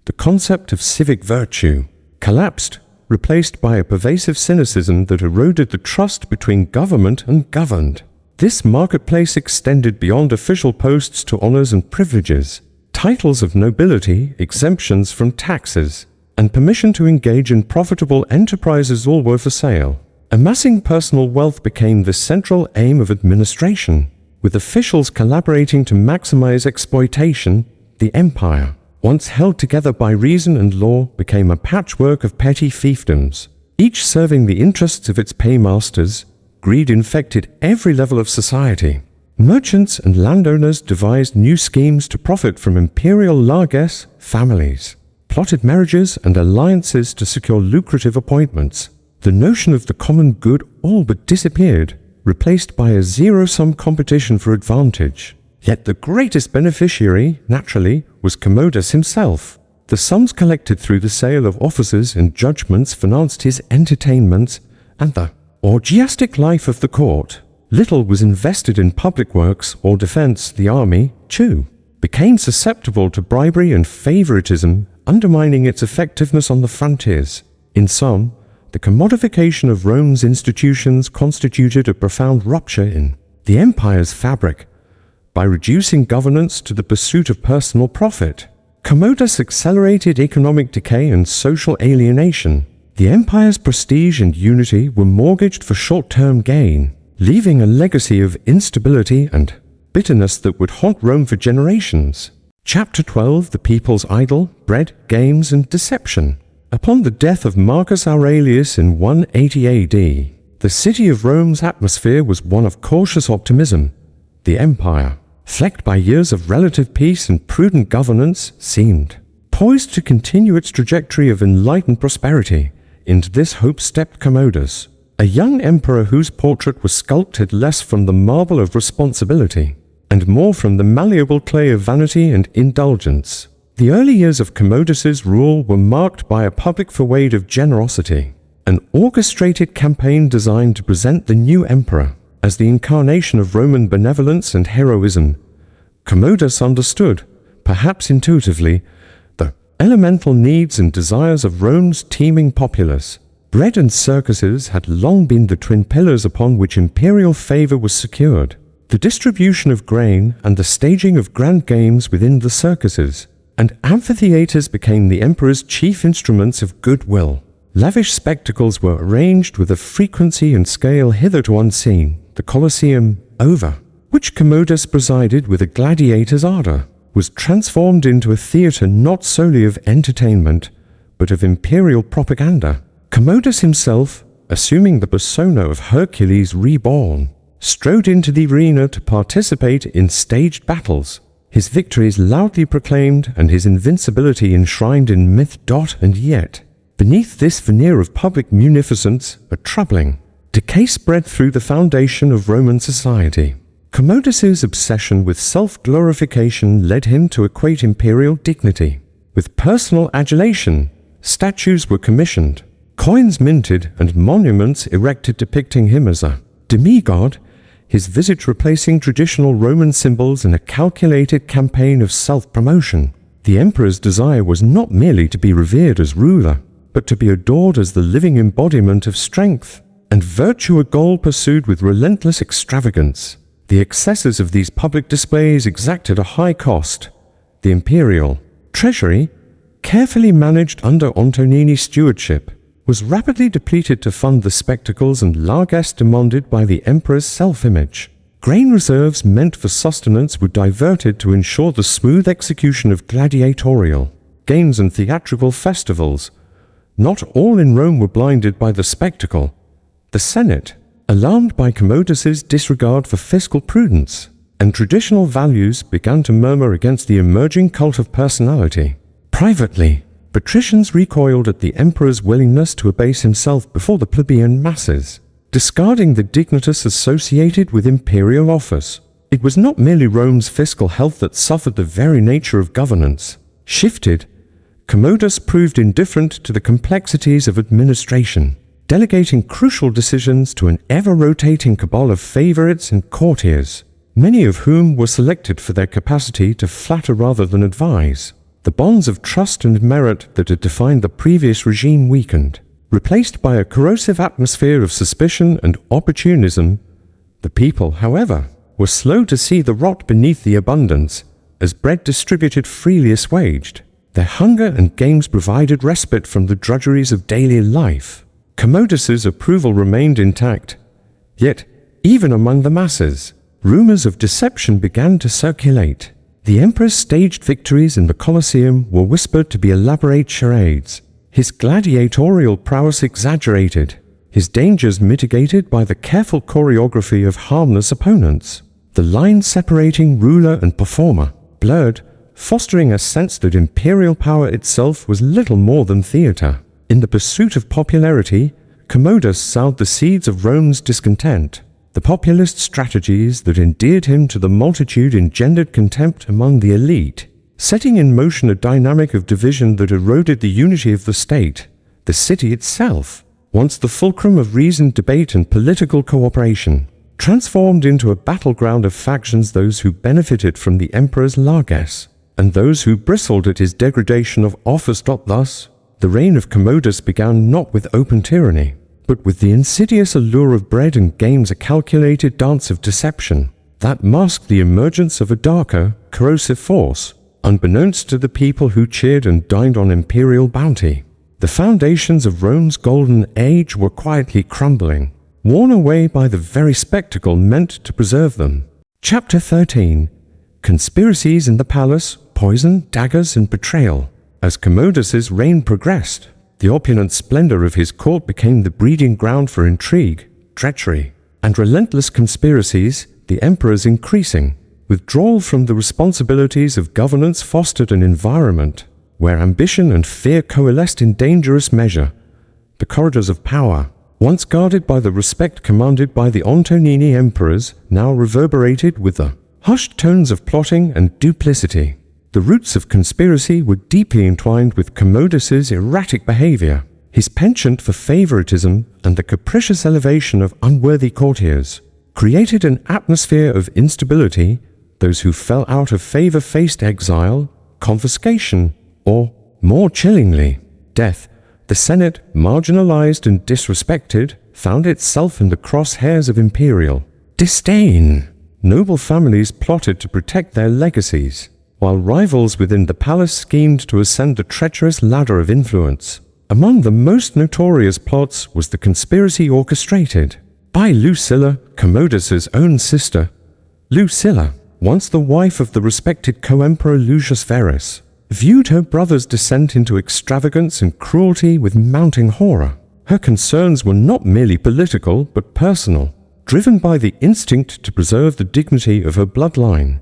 The concept of civic virtue collapsed, replaced by a pervasive cynicism that eroded the trust between government and governed. This marketplace extended beyond official posts to honors and privileges, titles of nobility, exemptions from taxes, and permission to engage in profitable enterprises all were for sale. Amassing personal wealth became the central aim of administration, with officials collaborating to maximize exploitation. The empire, once held together by reason and law, became a patchwork of petty fiefdoms, each serving the interests of its paymasters. Greed infected every level of society. Merchants and landowners devised new schemes to profit from imperial largesse families, plotted marriages and alliances to secure lucrative appointments. The notion of the common good all but disappeared, replaced by a zero-sum competition for advantage. Yet the greatest beneficiary, naturally, was Commodus himself. The sums collected through the sale of offices and judgments financed his entertainments and the orgiastic life of the court. Little was invested in public works or defense. The army, too, became susceptible to bribery and favoritism, undermining its effectiveness on the frontiers. In sum, the commodification of Rome's institutions constituted a profound rupture in the empire's fabric. By reducing governance to the pursuit of personal profit, Commodus accelerated economic decay and social alienation. The empire's prestige and unity were mortgaged for short-term gain, leaving a legacy of instability and bitterness that would haunt Rome for generations. Chapter 12: The People's Idol, Bread, Games, and Deception. Upon the death of Marcus Aurelius in 180 AD, the city of Rome's atmosphere was one of cautious optimism. The empire, flecked by years of relative peace and prudent governance, seemed poised to continue its trajectory of enlightened prosperity. Into this hope stepped Commodus, a young emperor whose portrait was sculpted less from the marble of responsibility and more from the malleable clay of vanity and indulgence. The early years of Commodus's rule were marked by a public parade of generosity, an orchestrated campaign designed to present the new emperor as the incarnation of Roman benevolence and heroism. Commodus understood, perhaps intuitively, the elemental needs and desires of Rome's teeming populace. Bread and circuses had long been the twin pillars upon which imperial favor was secured. The distribution of grain and the staging of grand games within the circuses and amphitheaters became the emperor's chief instruments of goodwill. Lavish spectacles were arranged with a frequency and scale hitherto unseen. The Colosseum, over which Commodus presided with a gladiator's ardor, was transformed into a theater not solely of entertainment, but of imperial propaganda. Commodus himself, assuming the persona of Hercules reborn, strode into the arena to participate in staged battles, his victories loudly proclaimed and his invincibility enshrined in myth. And yet, beneath this veneer of public munificence, a troubling decay spread through the foundation of Roman society. Commodus's obsession with self-glorification led him to equate imperial dignity with personal adulation. Statues were commissioned, coins minted, and monuments erected depicting him as a demigod, his visage replacing traditional Roman symbols in a calculated campaign of self-promotion. The emperor's desire was not merely to be revered as ruler, but to be adored as the living embodiment of strength and virtue, a goal pursued with relentless extravagance. The excesses of these public displays exacted a high cost. The imperial treasury, carefully managed under Antonini's stewardship, was rapidly depleted to fund the spectacles and largesse demanded by the emperor's self-image. Grain reserves meant for sustenance were diverted to ensure the smooth execution of gladiatorial games and theatrical festivals. Not all in Rome were blinded by the spectacle. The Senate, alarmed by Commodus's disregard for fiscal prudence and traditional values, began to murmur against the emerging cult of personality. Privately, patricians recoiled at the emperor's willingness to abase himself before the plebeian masses, discarding the dignitas associated with imperial office. It was not merely Rome's fiscal health that suffered. The very nature of governance shifted. Commodus proved indifferent to the complexities of administration, delegating crucial decisions to an ever-rotating cabal of favorites and courtiers, many of whom were selected for their capacity to flatter rather than advise. The bonds of trust and merit that had defined the previous regime weakened, replaced by a corrosive atmosphere of suspicion and opportunism. The people, however, were slow to see the rot beneath the abundance, as bread distributed freely assuaged. Their hunger and games provided respite from the drudgeries of daily life. Commodus's approval remained intact, yet, even among the masses, rumors of deception began to circulate. The emperor's staged victories in the Colosseum were whispered to be elaborate charades, his gladiatorial prowess exaggerated, his dangers mitigated by the careful choreography of harmless opponents. The line separating ruler and performer blurred, fostering a sense that imperial power itself was little more than theater. In the pursuit of popularity, Commodus sowed the seeds of Rome's discontent. The populist strategies that endeared him to the multitude engendered contempt among the elite, setting in motion a dynamic of division that eroded the unity of the state. The city itself, once the fulcrum of reasoned debate and political cooperation, transformed into a battleground of factions, those who benefited from the emperor's largesse, and those who bristled at his degradation of office. Thus, the reign of Commodus began not with open tyranny, but with the insidious allure of bread and games, a calculated dance of deception that masked the emergence of a darker, corrosive force, unbeknownst to the people who cheered and dined on imperial bounty. The foundations of Rome's golden age were quietly crumbling, worn away by the very spectacle meant to preserve them. Chapter 13. Conspiracies in the Palace, Poison, Daggers, and Betrayal. As Commodus's reign progressed, the opulent splendor of his court became the breeding ground for intrigue, treachery, and relentless conspiracies. The emperor's increasing withdrawal from the responsibilities of governance fostered an environment where ambition and fear coalesced in dangerous measure. The corridors of power, once guarded by the respect commanded by the Antonini emperors, now reverberated with the hushed tones of plotting and duplicity. The roots of conspiracy were deeply entwined with Commodus's erratic behavior, his penchant for favoritism, and the capricious elevation of unworthy courtiers created an atmosphere of instability. Those who fell out of favor faced exile, confiscation, or, more chillingly, death. The Senate, marginalized and disrespected, found itself in the crosshairs of imperial disdain. Noble families plotted to protect their legacies, while rivals within the palace schemed to ascend the treacherous ladder of influence. Among the most notorious plots was the conspiracy orchestrated by Lucilla, Commodus's own sister. Lucilla, once the wife of the respected co-emperor Lucius Verus, viewed her brother's descent into extravagance and cruelty with mounting horror. Her concerns were not merely political but personal, driven by the instinct to preserve the dignity of her bloodline.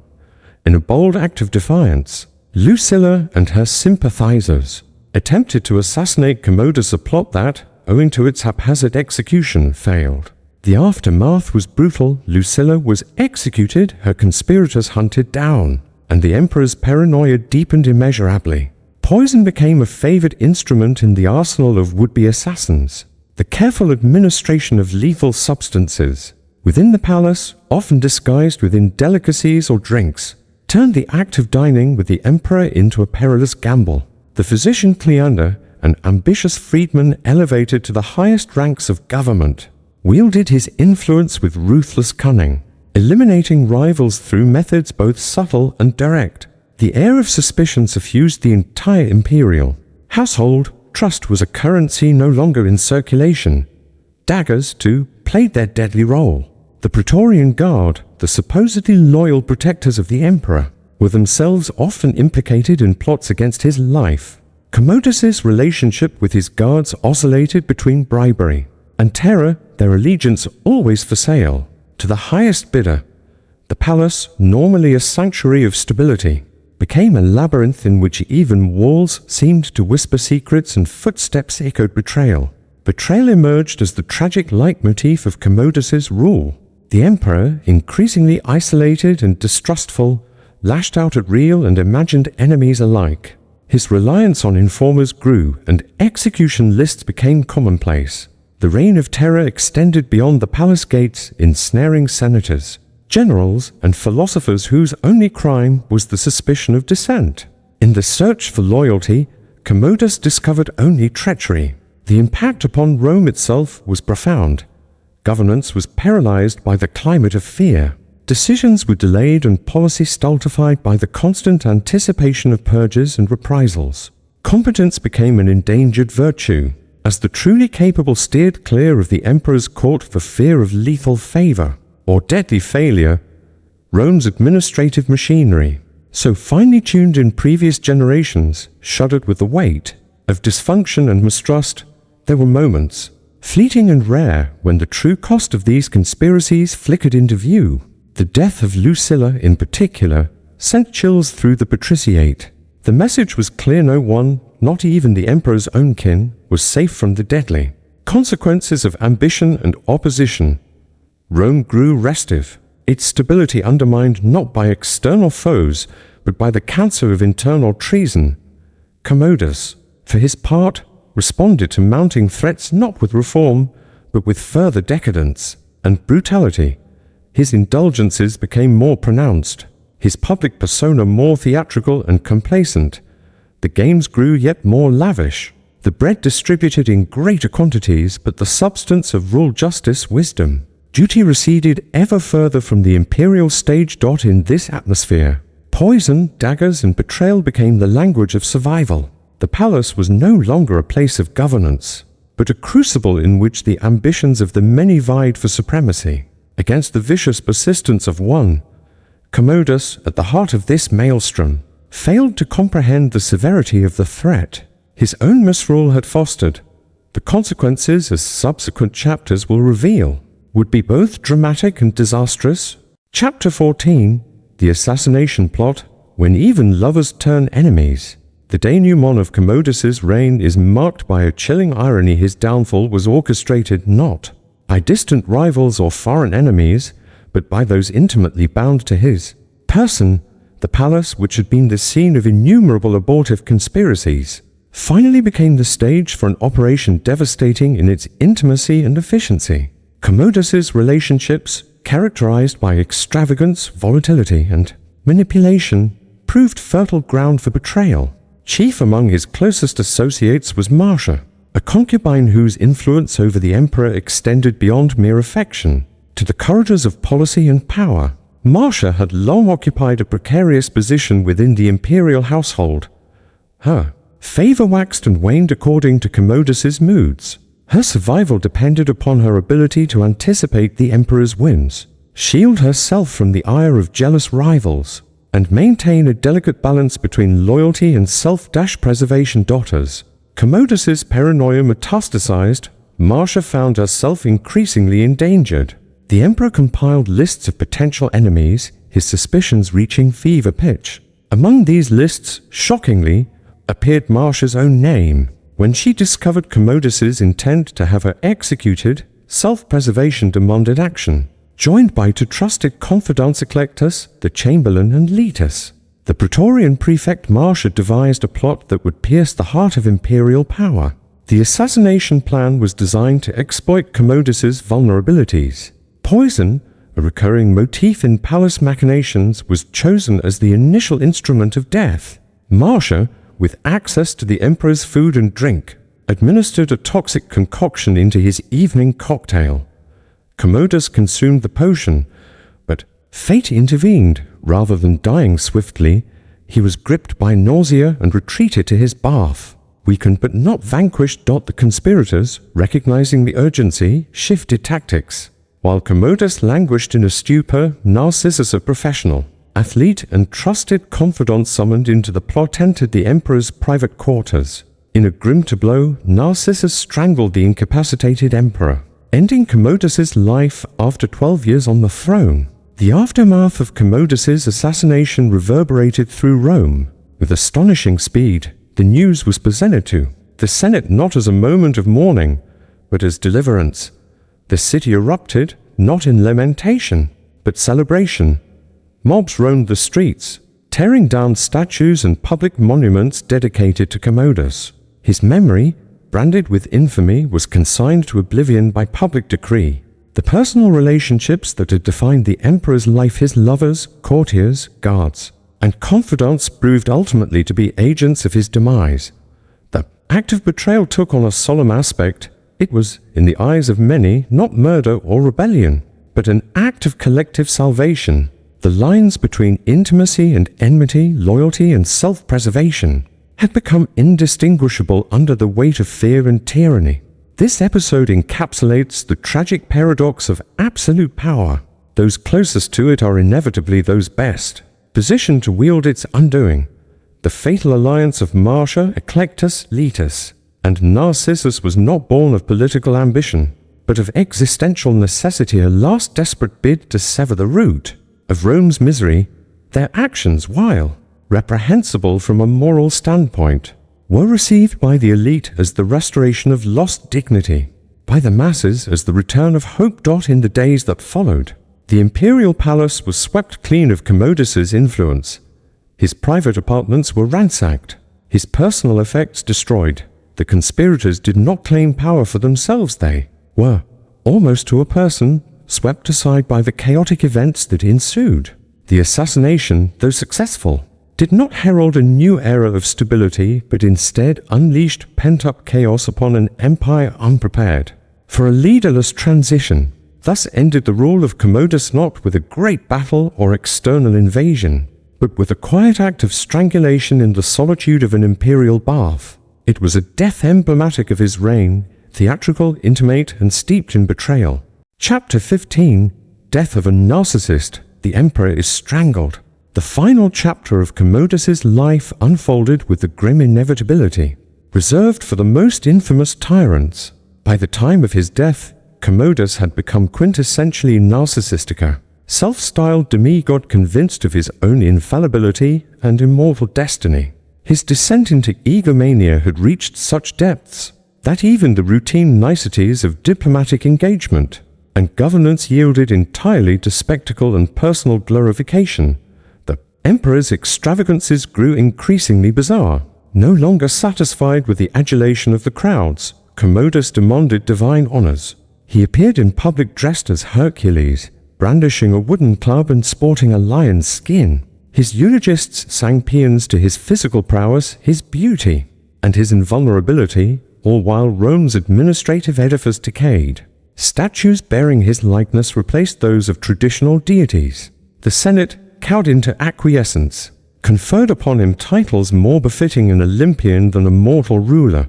In a bold act of defiance, Lucilla and her sympathizers attempted to assassinate Commodus, a plot that, owing to its haphazard execution, failed. The aftermath was brutal. Lucilla was executed, her conspirators hunted down, and the emperor's paranoia deepened immeasurably. Poison became a favored instrument in the arsenal of would-be assassins. The careful administration of lethal substances within the palace, often disguised within delicacies or drinks, turned the act of dining with the emperor into a perilous gamble. The physician Cleander, an ambitious freedman elevated to the highest ranks of government, wielded his influence with ruthless cunning, eliminating rivals through methods both subtle and direct. The air of suspicion suffused the entire imperial household. Trust was a currency no longer in circulation. Daggers, too, played their deadly role. The Praetorian Guard, the supposedly loyal protectors of the emperor, were themselves often implicated in plots against his life. Commodus's relationship with his guards oscillated between bribery and terror, their allegiance always for sale, to the highest bidder. The palace, normally a sanctuary of stability, became a labyrinth in which even walls seemed to whisper secrets and footsteps echoed betrayal. Betrayal emerged as the tragic leitmotif of Commodus's rule. The emperor, increasingly isolated and distrustful, lashed out at real and imagined enemies alike. His reliance on informers grew, and execution lists became commonplace. The reign of terror extended beyond the palace gates, ensnaring senators, generals, and philosophers whose only crime was the suspicion of dissent. In the search for loyalty, Commodus discovered only treachery. The impact upon Rome itself was profound. Governance was paralyzed by the climate of fear. Decisions were delayed and policy stultified by the constant anticipation of purges and reprisals. Competence became an endangered virtue, as the truly capable steered clear of the emperor's court for fear of lethal favor or deadly failure. Rome's administrative machinery, so finely tuned in previous generations, shuddered with the weight of dysfunction and mistrust. There were moments, fleeting and rare, when the true cost of these conspiracies flickered into view. The death of Lucilla, in particular, sent chills through the patriciate. The message was clear: no one, not even the emperor's own kin, was safe from the deadly consequences of ambition and opposition. Rome grew restive, its stability undermined not by external foes, but by the cancer of internal treason. Commodus, for his part, responded to mounting threats not with reform, but with further decadence and brutality. His indulgences became more pronounced, his public persona more theatrical and complacent. The games grew yet more lavish, the bread distributed in greater quantities, but the substance of rule, justice, wisdom, duty receded ever further from the imperial stage. In this atmosphere, poison, daggers, and betrayal became the language of survival. The palace was no longer a place of governance, but a crucible in which the ambitions of the many vied for supremacy against the vicious persistence of one. Commodus, at the heart of this maelstrom, failed to comprehend the severity of the threat his own misrule had fostered. The consequences, as subsequent chapters will reveal, would be both dramatic and disastrous. Chapter 14, The Assassination Plot, When Even Lovers Turn Enemies. The denouement of Commodus's reign is marked by a chilling irony. His downfall was orchestrated not by distant rivals or foreign enemies, but by those intimately bound to his person. The palace, which had been the scene of innumerable abortive conspiracies, finally became the stage for an operation devastating in its intimacy and efficiency. Commodus's relationships, characterized by extravagance, volatility, and manipulation, proved fertile ground for betrayal. Chief among his closest associates was Marcia, a concubine whose influence over the emperor extended beyond mere affection to the corridors of policy and power. Marcia had long occupied a precarious position within the imperial household. Her favor waxed and waned according to Commodus's moods. Her survival depended upon her ability to anticipate the emperor's whims, shield herself from the ire of jealous rivals, and maintain a delicate balance between loyalty and self-preservation. As Commodus's paranoia metastasized, Marcia found herself increasingly endangered. The emperor compiled lists of potential enemies, his suspicions reaching fever pitch. Among these lists, shockingly, appeared Marcia's own name. When she discovered Commodus's intent to have her executed, self-preservation demanded action, joined by two trusted confidants, Eclectus, the chamberlain, and Letus, the Praetorian prefect. Marcia devised a plot that would pierce the heart of imperial power. The assassination plan was designed to exploit Commodus's vulnerabilities. Poison, a recurring motif in palace machinations, was chosen as the initial instrument of death. Marcia, with access to the emperor's food and drink, administered a toxic concoction into his evening cocktail. Commodus consumed the potion, but fate intervened. Rather than dying swiftly, he was gripped by nausea and retreated to his bath. Weakened but not vanquished, the conspirators, recognizing the urgency, shifted tactics. While Commodus languished in a stupor, Narcissus, a professional, athlete and trusted confidant, summoned into the plot, entered the emperor's private quarters. In a grim tableau, Narcissus strangled the incapacitated emperor, ending Commodus's life after 12 years on the throne. The aftermath of Commodus's assassination reverberated through Rome. With astonishing speed, the news was presented to the Senate not as a moment of mourning, but as deliverance. The city erupted, not in lamentation, but celebration. Mobs roamed the streets, tearing down statues and public monuments dedicated to Commodus. His memory, branded with infamy, was consigned to oblivion by public decree. The personal relationships that had defined the emperor's life, his lovers, courtiers, guards, and confidants, proved ultimately to be agents of his demise. The act of betrayal took on a solemn aspect. It was, in the eyes of many, not murder or rebellion, but an act of collective salvation. The lines between intimacy and enmity, loyalty and self-preservation, had become indistinguishable under the weight of fear and tyranny. This episode encapsulates the tragic paradox of absolute power. Those closest to it are inevitably those best positioned to wield its undoing. The fatal alliance of Marcia, Eclectus, Letus, and Narcissus was not born of political ambition, but of existential necessity, a last desperate bid to sever the root of Rome's misery. Their actions, while reprehensible from a moral standpoint, were received by the elite as the restoration of lost dignity, by the masses as the return of hope. In the days that followed, the imperial palace was swept clean of Commodus's influence. His private apartments were ransacked, his personal effects destroyed. The conspirators did not claim power for themselves. They were, almost to a person, swept aside by the chaotic events that ensued. The assassination, though successful, did not herald a new era of stability, but instead unleashed pent-up chaos upon an empire unprepared for a leaderless transition. Thus ended the rule of Commodus not with a great battle or external invasion, but with a quiet act of strangulation in the solitude of an imperial bath. It was a death emblematic of his reign, theatrical, intimate, and steeped in betrayal. Chapter 15, Death of a Narcissist. The Emperor is strangled. The final chapter of Commodus's life unfolded with the grim inevitability reserved for the most infamous tyrants. By the time of his death, Commodus had become quintessentially narcissistic, self-styled demigod convinced of his own infallibility and immortal destiny. His descent into egomania had reached such depths that even the routine niceties of diplomatic engagement and governance yielded entirely to spectacle and personal glorification. The emperor's extravagances grew increasingly bizarre. No longer satisfied with the adulation of the crowds, Commodus demanded divine honors. He appeared in public dressed as Hercules, brandishing a wooden club and sporting a lion's skin. His eulogists sang paeans to his physical prowess, his beauty, and his invulnerability, all while Rome's administrative edifice decayed. Statues bearing his likeness replaced those of traditional deities. The Senate, cowed into acquiescence, conferred upon him titles more befitting an Olympian than a mortal ruler.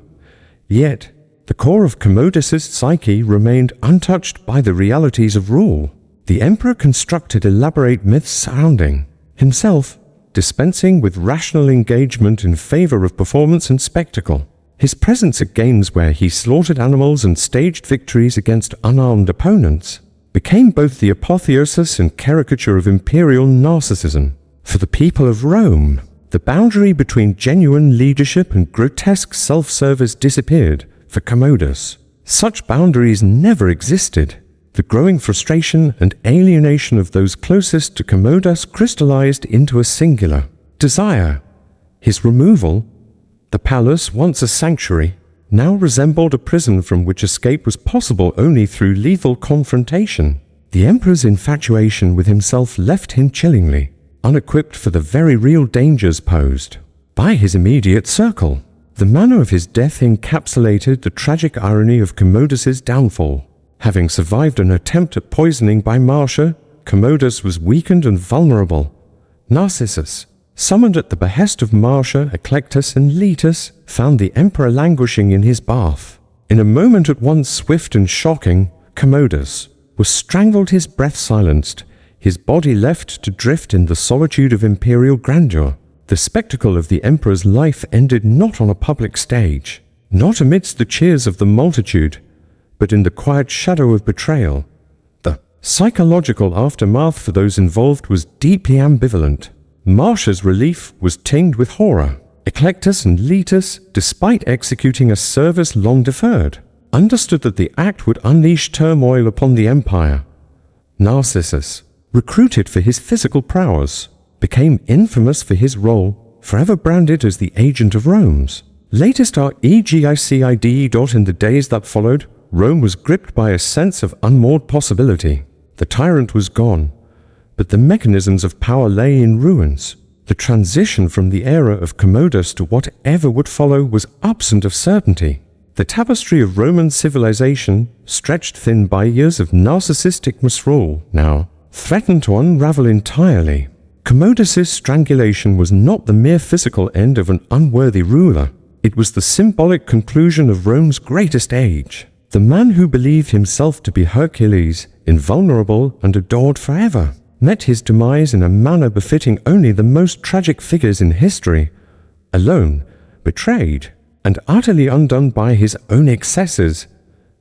Yet, the core of Commodus's psyche remained untouched by the realities of rule. The emperor constructed elaborate myths surrounding himself, dispensing with rational engagement in favor of performance and spectacle. His presence at games where he slaughtered animals and staged victories against unarmed opponents became both the apotheosis and caricature of imperial narcissism. For the people of Rome, the boundary between genuine leadership and grotesque self-service disappeared. For Commodus, such boundaries never existed. The growing frustration and alienation of those closest to Commodus crystallized into a singular desire. His removal, the palace, once a sanctuary, now resembled a prison from which escape was possible only through lethal confrontation. The emperor's infatuation with himself left him chillingly unequipped for the very real dangers posed by his immediate circle. The manner of his death encapsulated the tragic irony of Commodus's downfall. Having survived an attempt at poisoning by Marcia, Commodus was weakened and vulnerable. Narcissus, summoned at the behest of Marcia, Eclectus, and Letus, found the emperor languishing in his bath. In a moment at once swift and shocking, Commodus, was strangled, his breath silenced, his body left to drift in the solitude of imperial grandeur. The spectacle of the emperor's life ended not on a public stage, not amidst the cheers of the multitude, but in the quiet shadow of betrayal. The psychological aftermath for those involved was deeply ambivalent. Marcia's relief was tinged with horror. Eclectus and Letus, despite executing a service long deferred, understood that the act would unleash turmoil upon the empire. Narcissus, recruited for his physical prowess, became infamous for his role, forever branded as the agent of Rome's. Latest are EGICIDE. In the days that followed, Rome was gripped by a sense of unmoored possibility. The tyrant was gone, but the mechanisms of power lay in ruins. The transition from the era of Commodus to whatever would follow was absent of certainty. The tapestry of Roman civilization, stretched thin by years of narcissistic misrule, now threatened to unravel entirely. Commodus's strangulation was not the mere physical end of an unworthy ruler. It was the symbolic conclusion of Rome's greatest age. The man who believed himself to be Hercules, invulnerable and adored forever, met his demise in a manner befitting only the most tragic figures in history. Alone, betrayed, and utterly undone by his own excesses,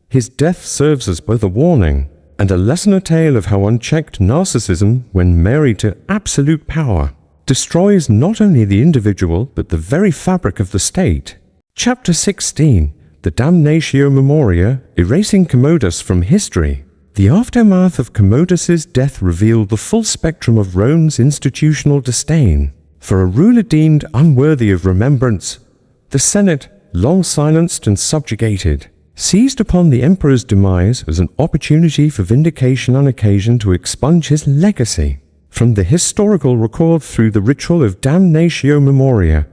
his death serves as both a warning and a lesson, a tale of how unchecked narcissism, when married to absolute power, destroys not only the individual but the very fabric of the state. Chapter 16. The Damnatio Memoriae, erasing Commodus from history. The aftermath of Commodus's death revealed the full spectrum of Rome's institutional disdain. For a ruler deemed unworthy of remembrance, the Senate, long silenced and subjugated, seized upon the emperor's demise as an opportunity for vindication on occasion to expunge his legacy. From the historical record through the ritual of Damnatio Memoriae.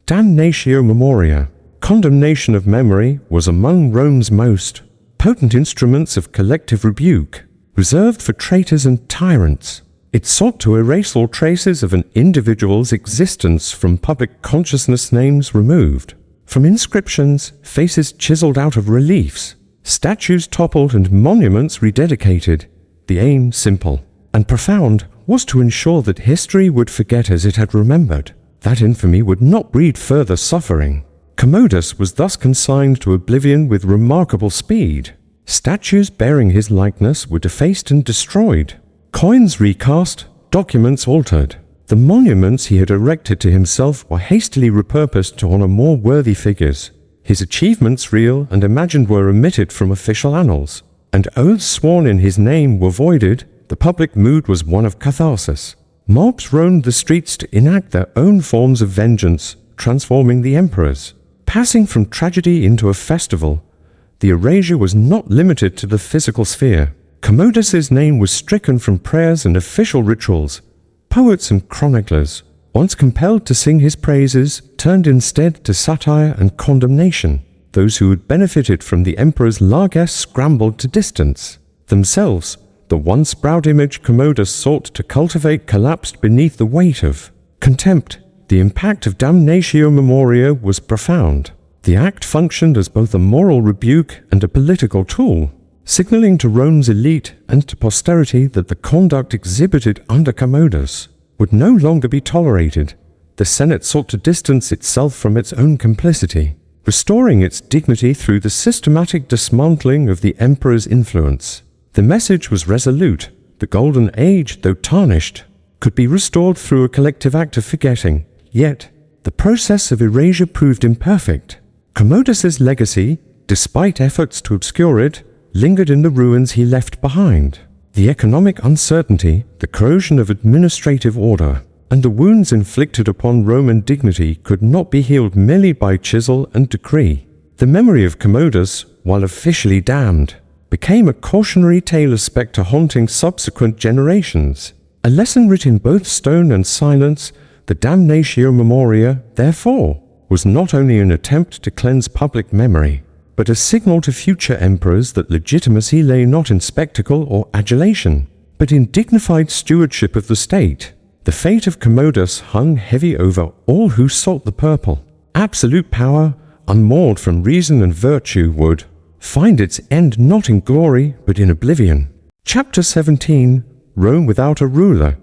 Damnatio Memoriae, condemnation of memory, was among Rome's most potent instruments of collective rebuke, reserved for traitors and tyrants. It sought to erase all traces of an individual's existence from public consciousness, names removed, from inscriptions, faces chiseled out of reliefs, statues toppled and monuments rededicated. The aim, simple and profound, was to ensure that history would forget as it had remembered. That infamy would not breed further suffering. Commodus was thus consigned to oblivion with remarkable speed. Statues bearing his likeness were defaced and destroyed, coins recast, documents altered. The monuments he had erected to himself were hastily repurposed to honor more worthy figures. His achievements, real and imagined, were omitted from official annals, and oaths sworn in his name were voided. The public mood was one of catharsis. Mobs roamed the streets to enact their own forms of vengeance, transforming the emperors. Passing from tragedy into a festival, the erasure was not limited to the physical sphere. Commodus's name was stricken from prayers and official rituals. Poets and chroniclers, once compelled to sing his praises, turned instead to satire and condemnation. Those who had benefited from the emperor's largesse scrambled to distance. Themselves, the once proud image Commodus sought to cultivate, collapsed beneath the weight of contempt. The impact of Damnatio Memoriae was profound. The act functioned as both a moral rebuke and a political tool, signaling to Rome's elite and to posterity that the conduct exhibited under Commodus would no longer be tolerated. The Senate sought to distance itself from its own complicity, restoring its dignity through the systematic dismantling of the emperor's influence. The message was resolute. The golden age, though tarnished, could be restored through a collective act of forgetting. Yet, the process of erasure proved imperfect. Commodus's legacy, despite efforts to obscure it, lingered in the ruins he left behind. The economic uncertainty, the corrosion of administrative order, and the wounds inflicted upon Roman dignity could not be healed merely by chisel and decree. The memory of Commodus, while officially damned, became a cautionary tale of spectre haunting subsequent generations. A lesson written in both stone and silence. The Damnatio Memoriae, therefore, was not only an attempt to cleanse public memory, but a signal to future emperors that legitimacy lay not in spectacle or adulation, but in dignified stewardship of the state. The fate of Commodus hung heavy over all who sought the purple. Absolute power, unmoored from reason and virtue, would find its end not in glory but in oblivion. Chapter 17, Rome Without a Ruler.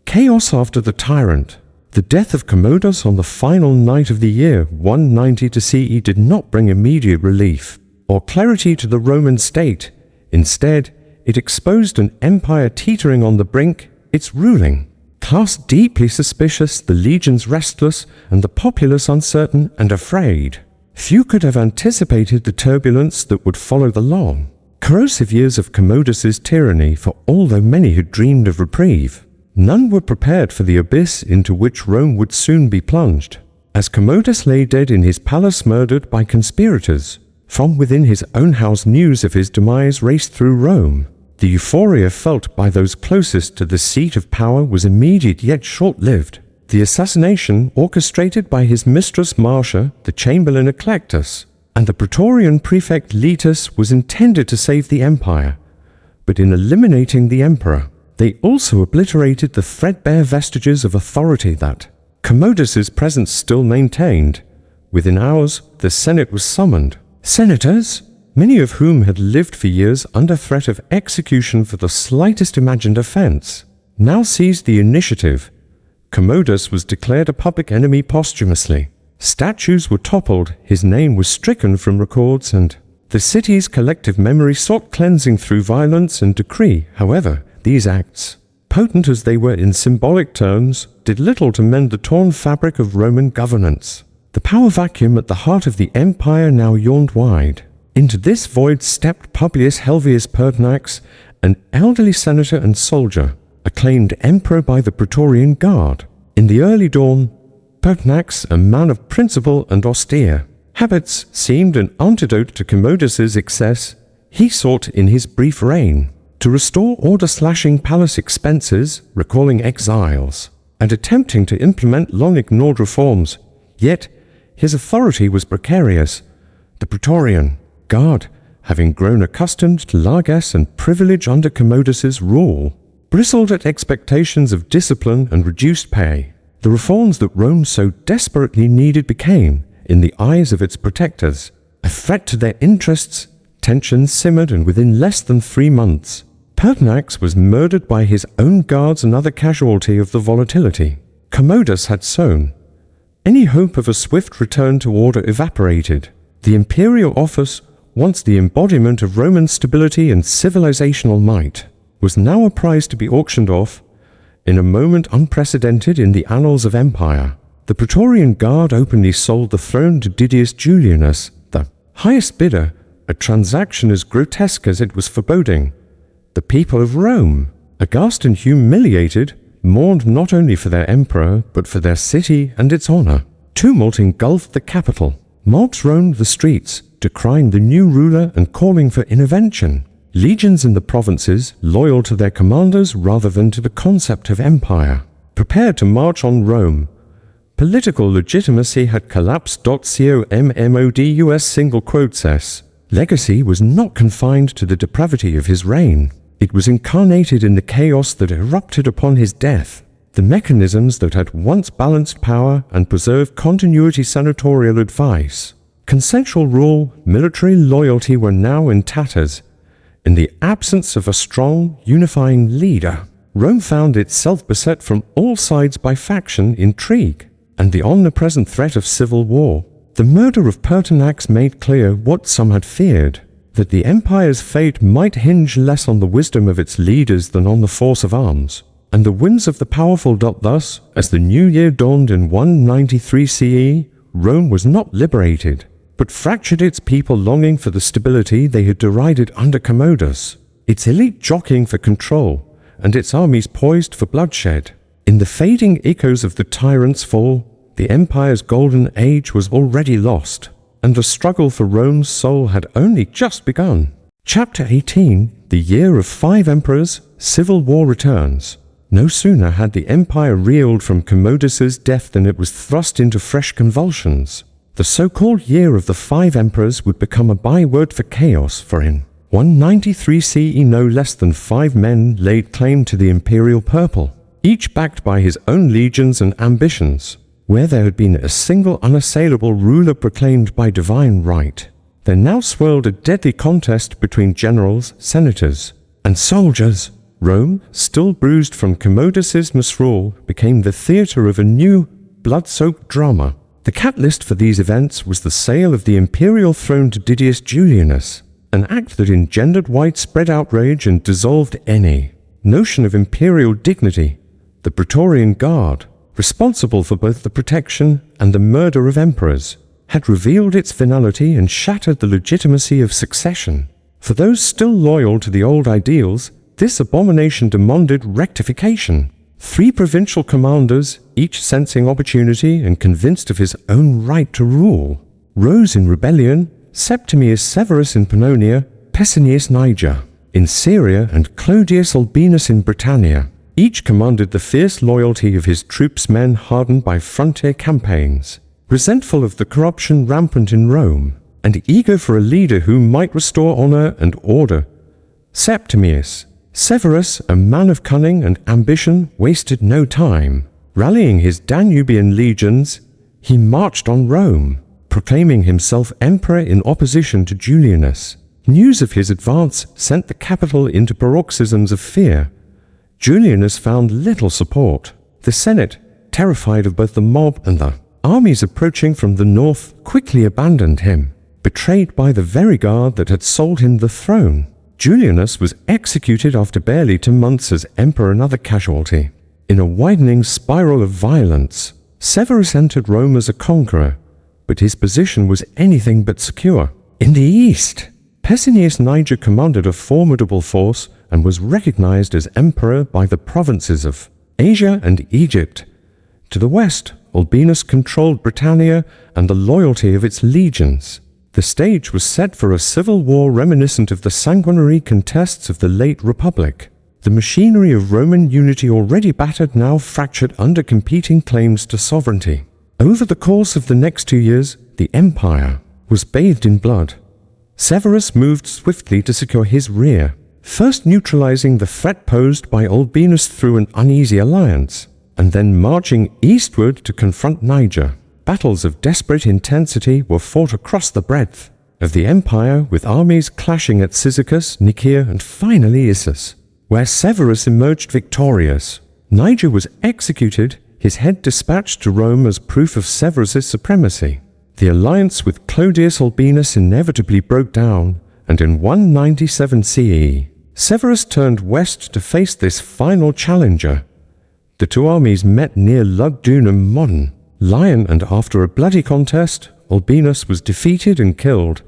Chaos after the Tyrant. The death of Commodus on the final night of the year 190 CE did not bring immediate relief or clarity to the Roman state. Instead, it exposed an empire teetering on the brink, its ruling class deeply suspicious, the legions restless, and the populace uncertain and afraid. Few could have anticipated the turbulence that would follow the long, corrosive years of Commodus's tyranny, for although many had dreamed of reprieve, none were prepared for the abyss into which Rome would soon be plunged. As Commodus lay dead in his palace murdered by conspirators, from within his own house news of his demise raced through Rome. The euphoria felt by those closest to the seat of power was immediate yet short-lived. The assassination, orchestrated by his mistress Marcia, the chamberlain Eclectus, and the Praetorian prefect Letus, was intended to save the empire. But in eliminating the emperor, they also obliterated the threadbare vestiges of authority that Commodus's presence still maintained. Within hours, the Senate was summoned. Senators, many of whom had lived for years under threat of execution for the slightest imagined offense, now seized the initiative. Commodus was declared a public enemy posthumously. Statues were toppled, his name was stricken from records, and the city's collective memory sought cleansing through violence and decree. However, these acts, potent as they were in symbolic terms, did little to mend the torn fabric of Roman governance. The power vacuum at the heart of the empire now yawned wide. Into this void stepped Publius Helvius Pertinax, an elderly senator and soldier, acclaimed emperor by the Praetorian Guard. In the early dawn, Pertinax, a man of principle and austere habits, seemed an antidote to Commodus's excess. He sought in his brief reign to restore order, slashing palace expenses, recalling exiles, and attempting to implement long-ignored reforms. Yet, his authority was precarious. The Praetorian Guard, having grown accustomed to largesse and privilege under Commodus's rule, bristled at expectations of discipline and reduced pay. The reforms that Rome so desperately needed became, in the eyes of its protectors, a threat to their interests. Tensions simmered, and within less than 3 months, Pertinax was murdered by his own guards, another casualty of the volatility Commodus had sown. Any hope of a swift return to order evaporated. The imperial office, once the embodiment of Roman stability and civilizational might, was now a prize to be auctioned off. In a moment unprecedented in the annals of empire, the Praetorian Guard openly sold the throne to Didius Julianus, the highest bidder, a transaction as grotesque as it was foreboding. The people of Rome, aghast and humiliated, mourned not only for their emperor, but for their city and its honor. Tumult engulfed the capital. Mobs roamed the streets, decrying the new ruler and calling for intervention. Legions in the provinces, loyal to their commanders rather than to the concept of empire, prepared to march on Rome. Political legitimacy had collapsed. Commodus' single quotes s. legacy was not confined to the depravity of his reign. It was incarnated in the chaos that erupted upon his death. The mechanisms that had once balanced power and preserved continuity, senatorial advice, consensual rule, military loyalty, were now in tatters. In the absence of a strong, unifying leader, Rome found itself beset from all sides by faction, intrigue, and the omnipresent threat of civil war. The murder of Pertinax made clear what some had feared, that the empire's fate might hinge less on the wisdom of its leaders than on the force of arms, and the whims of the powerful. Thus, as the new year dawned in 193 CE, Rome was not liberated, but fractured, its people longing for the stability they had derided under Commodus, its elite jockeying for control, and its armies poised for bloodshed. In the fading echoes of the tyrant's fall, the empire's golden age was already lost, and the struggle for Rome's soul had only just begun. Chapter 18, The Year of 5 Emperors, Civil War returns. No sooner had the empire reeled from Commodus's death than it was thrust into fresh convulsions. The so-called Year of the 5 Emperors would become a byword for chaos, for in 193 CE no less than 5 men laid claim to the imperial purple, each backed by his own legions and ambitions. Where there had been a single unassailable ruler proclaimed by divine right, there now swirled a deadly contest between generals, senators, and soldiers. Rome, still bruised from Commodus's misrule, became the theatre of a new, blood-soaked drama. The catalyst for these events was the sale of the imperial throne to Didius Julianus, an act that engendered widespread outrage and dissolved any notion of imperial dignity. The Praetorian Guard, responsible for both the protection and the murder of emperors, had revealed its venality and shattered the legitimacy of succession. For those still loyal to the old ideals, this abomination demanded rectification. 3 provincial commanders, each sensing opportunity and convinced of his own right to rule, rose in rebellion: Septimius Severus in Pannonia, Pescennius Niger in Syria, and Clodius Albinus in Britannia. Each commanded the fierce loyalty of his troops, men hardened by frontier campaigns, resentful of the corruption rampant in Rome, and eager for a leader who might restore honor and order. Septimius Severus, a man of cunning and ambition, wasted no time. Rallying his Danubian legions, he marched on Rome, proclaiming himself emperor in opposition to Julianus. News of his advance sent the capital into paroxysms of fear. Julianus found little support. The Senate, terrified of both the mob and the armies approaching from the north, quickly abandoned him, betrayed by the very guard that had sold him the throne. Julianus was executed after barely 2 months as emperor, another casualty. In a widening spiral of violence, Severus entered Rome as a conqueror, but his position was anything but secure. In the east, Pescennius Niger commanded a formidable force and was recognized as emperor by the provinces of Asia and Egypt. To the west, Albinus controlled Britannia and the loyalty of its legions. The stage was set for a civil war reminiscent of the sanguinary contests of the late Republic. The machinery of Roman unity, already battered, now fractured under competing claims to sovereignty. Over the course of the next 2 years, the empire was bathed in blood. Severus moved swiftly to secure his rear, first neutralizing the threat posed by Albinus through an uneasy alliance, and then marching eastward to confront Niger. Battles of desperate intensity were fought across the breadth of the empire, with armies clashing at Cyzicus, Nicaea, and finally Issus, where Severus emerged victorious. Niger was executed, his head dispatched to Rome as proof of Severus's supremacy. The alliance with Clodius Albinus inevitably broke down, and in 197 CE, Severus turned west to face this final challenger. The 2 armies met near Lugdunum, modern Lyon, and after a bloody contest, Albinus was defeated and killed.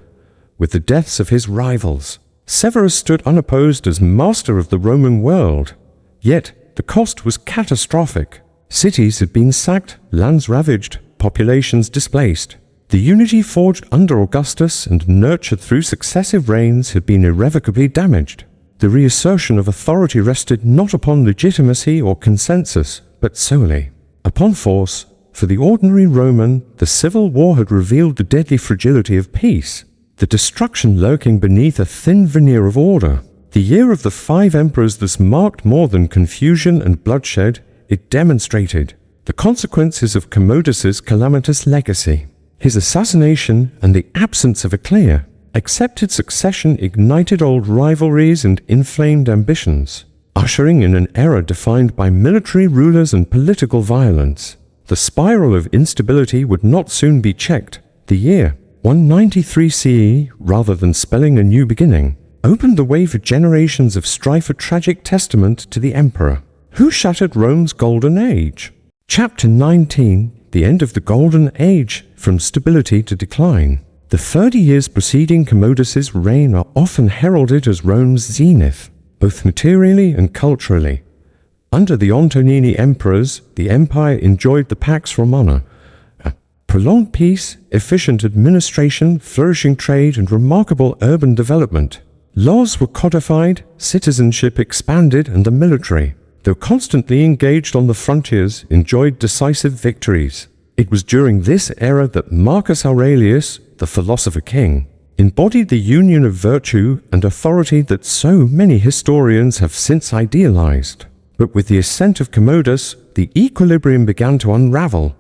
With the deaths of his rivals, Severus stood unopposed as master of the Roman world. Yet, the cost was catastrophic. Cities had been sacked, lands ravaged, populations displaced. The unity forged under Augustus and nurtured through successive reigns had been irrevocably damaged. The reassertion of authority rested not upon legitimacy or consensus, but solely upon force. For the ordinary Roman, the civil war had revealed the deadly fragility of peace, the destruction lurking beneath a thin veneer of order. The year of the 5 emperors thus marked more than confusion and bloodshed. It demonstrated the consequences of Commodus's calamitous legacy. His assassination and the absence of a clear, accepted succession ignited old rivalries and inflamed ambitions, ushering in an era defined by military rulers and political violence. The spiral of instability would not soon be checked. The year 193 CE, rather than spelling a new beginning, opened the way for generations of strife, a tragic testament to the emperor who shattered Rome's golden age. Chapter 19. The end of the golden age, from stability to decline. The 30 years preceding Commodus's reign are often heralded as Rome's zenith, both materially and culturally. Under the Antonini emperors, the empire enjoyed the Pax Romana, a prolonged peace, efficient administration, flourishing trade, and remarkable urban development. Laws were codified, citizenship expanded, and the military, though constantly engaged on the frontiers, enjoyed decisive victories. It was during this era that Marcus Aurelius, the philosopher king, embodied the union of virtue and authority that so many historians have since idealized. But with the ascent of Commodus, the equilibrium began to unravel.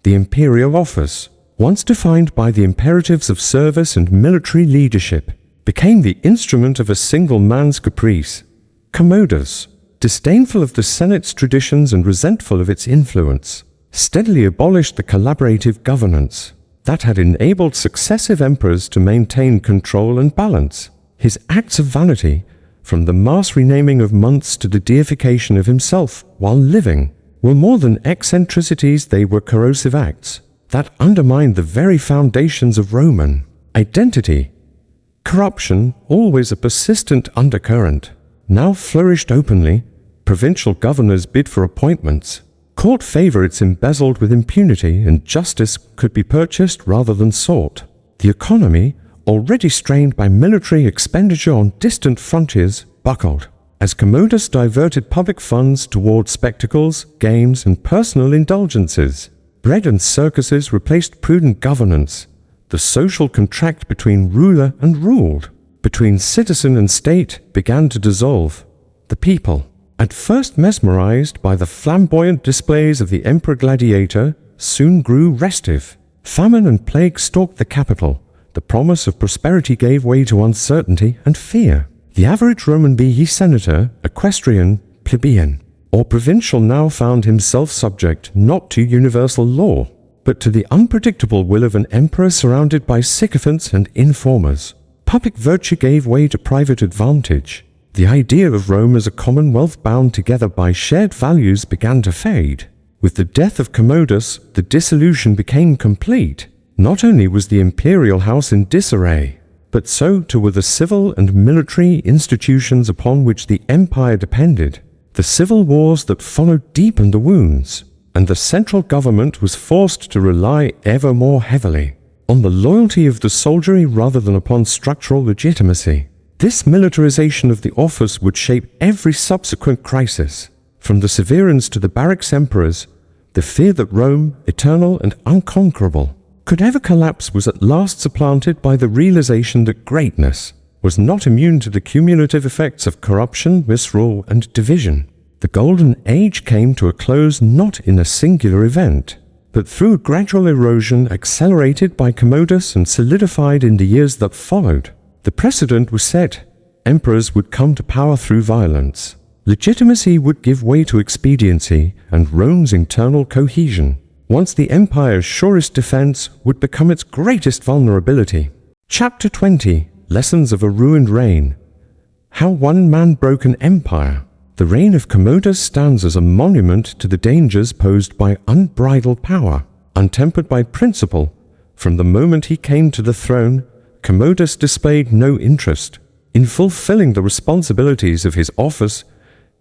The imperial office, once defined by the imperatives of service and military leadership, became the instrument of a single man's caprice. Commodus, disdainful of the Senate's traditions and resentful of its influence, steadily abolished the collaborative governance that had enabled successive emperors to maintain control and balance. His acts of vanity, from the mass renaming of months to the deification of himself while living, were more than eccentricities, they were corrosive acts that undermined the very foundations of Roman identity. Corruption, always a persistent undercurrent, now flourished openly. Provincial governors bid for appointments, court favorites embezzled with impunity, and justice could be purchased rather than sought. The economy, already strained by military expenditure on distant frontiers, buckled as Commodus diverted public funds toward spectacles, games, and personal indulgences. Bread and circuses replaced prudent governance. The social contract between ruler and ruled, between citizen and state, began to dissolve. The people, at first mesmerized by the flamboyant displays of the Emperor Gladiator, soon grew restive. Famine and plague stalked the capital. The promise of prosperity gave way to uncertainty and fear. The average Roman be senator, equestrian, plebeian, or provincial now found himself subject not to universal law, but to the unpredictable will of an emperor surrounded by sycophants and informers. Public virtue gave way to private advantage. The idea of Rome as a commonwealth bound together by shared values began to fade. With the death of Commodus, the dissolution became complete. Not only was the imperial house in disarray, but so too were the civil and military institutions upon which the empire depended. The civil wars that followed deepened the wounds, and the central government was forced to rely ever more heavily on the loyalty of the soldiery rather than upon structural legitimacy. This militarization of the office would shape every subsequent crisis. From the Severans to the barracks emperors, the fear that Rome, eternal and unconquerable, could ever collapse was at last supplanted by the realization that greatness was not immune to the cumulative effects of corruption, misrule, and division. The Golden Age came to a close not in a singular event, but through a gradual erosion accelerated by Commodus and solidified in the years that followed. The precedent was set. Emperors would come to power through violence. Legitimacy would give way to expediency and Rome's internal cohesion. Once the empire's surest defense would become its greatest vulnerability. Chapter 20. Lessons of a Ruined Reign. How one man broke an empire. The reign of Commodus stands as a monument to the dangers posed by unbridled power, untempered by principle. From the moment he came to the throne, Commodus displayed no interest in fulfilling the responsibilities of his office.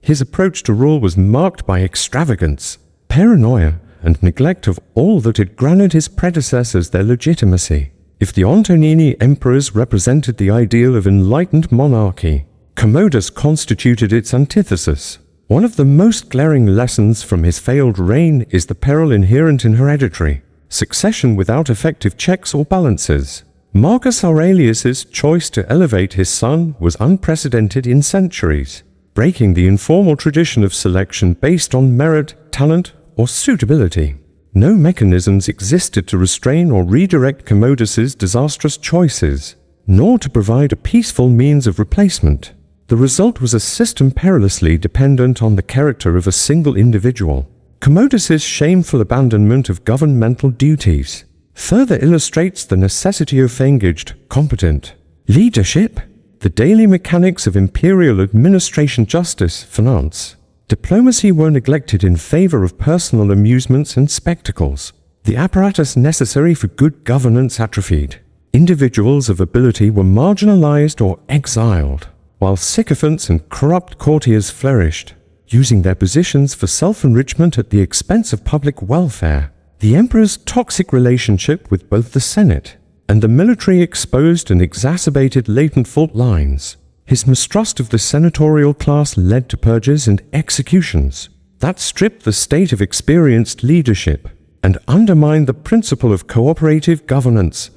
His approach to rule was marked by extravagance, paranoia, and neglect of all that had granted his predecessors their legitimacy. If the Antonini emperors represented the ideal of enlightened monarchy, Commodus constituted its antithesis. One of the most glaring lessons from his failed reign is the peril inherent in hereditary succession without effective checks or balances. Marcus Aurelius's choice to elevate his son was unprecedented in centuries, breaking the informal tradition of selection based on merit, talent, or suitability. No mechanisms existed to restrain or redirect Commodus's disastrous choices, nor to provide a peaceful means of replacement. The result was a system perilously dependent on the character of a single individual. Commodus's shameful abandonment of governmental duties further illustrates the necessity of engaged, competent leadership. The daily mechanics of imperial administration, justice, finance, diplomacy were neglected in favor of personal amusements and spectacles. The apparatus necessary for good governance atrophied. Individuals of ability were marginalized or exiled, while sycophants and corrupt courtiers flourished, using their positions for self-enrichment at the expense of public welfare. The emperor's toxic relationship with both the Senate and the military exposed and exacerbated latent fault lines. His mistrust of the senatorial class led to purges and executions that stripped the state of experienced leadership and undermined the principle of cooperative governance.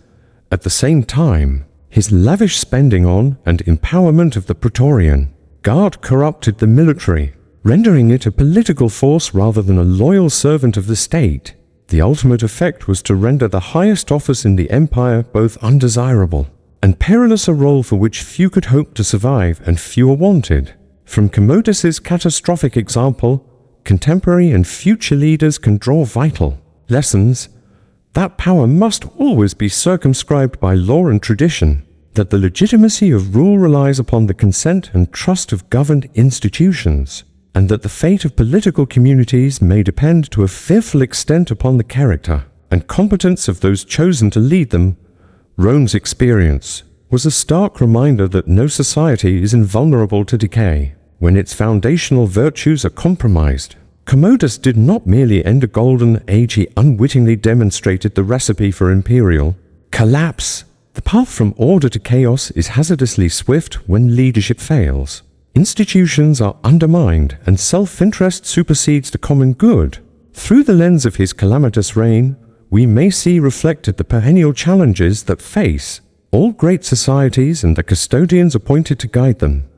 At the same time, his lavish spending on and empowerment of the Praetorian Guard corrupted the military, rendering it a political force rather than a loyal servant of the state. The ultimate effect was to render the highest office in the empire both undesirable and perilous, a role for which few could hope to survive and fewer wanted. From Commodus's catastrophic example, contemporary and future leaders can draw vital lessons. That power must always be circumscribed by law and tradition, that the legitimacy of rule relies upon the consent and trust of governed institutions, and that the fate of political communities may depend to a fearful extent upon the character and competence of those chosen to lead them. Rome's experience was a stark reminder that no society is invulnerable to decay when its foundational virtues are compromised. Commodus did not merely end a golden age, he unwittingly demonstrated the recipe for imperial collapse. The path from order to chaos is hazardously swift when leadership fails. Institutions are undermined and self-interest supersedes the common good. Through the lens of his calamitous reign, we may see reflected the perennial challenges that face all great societies and the custodians appointed to guide them.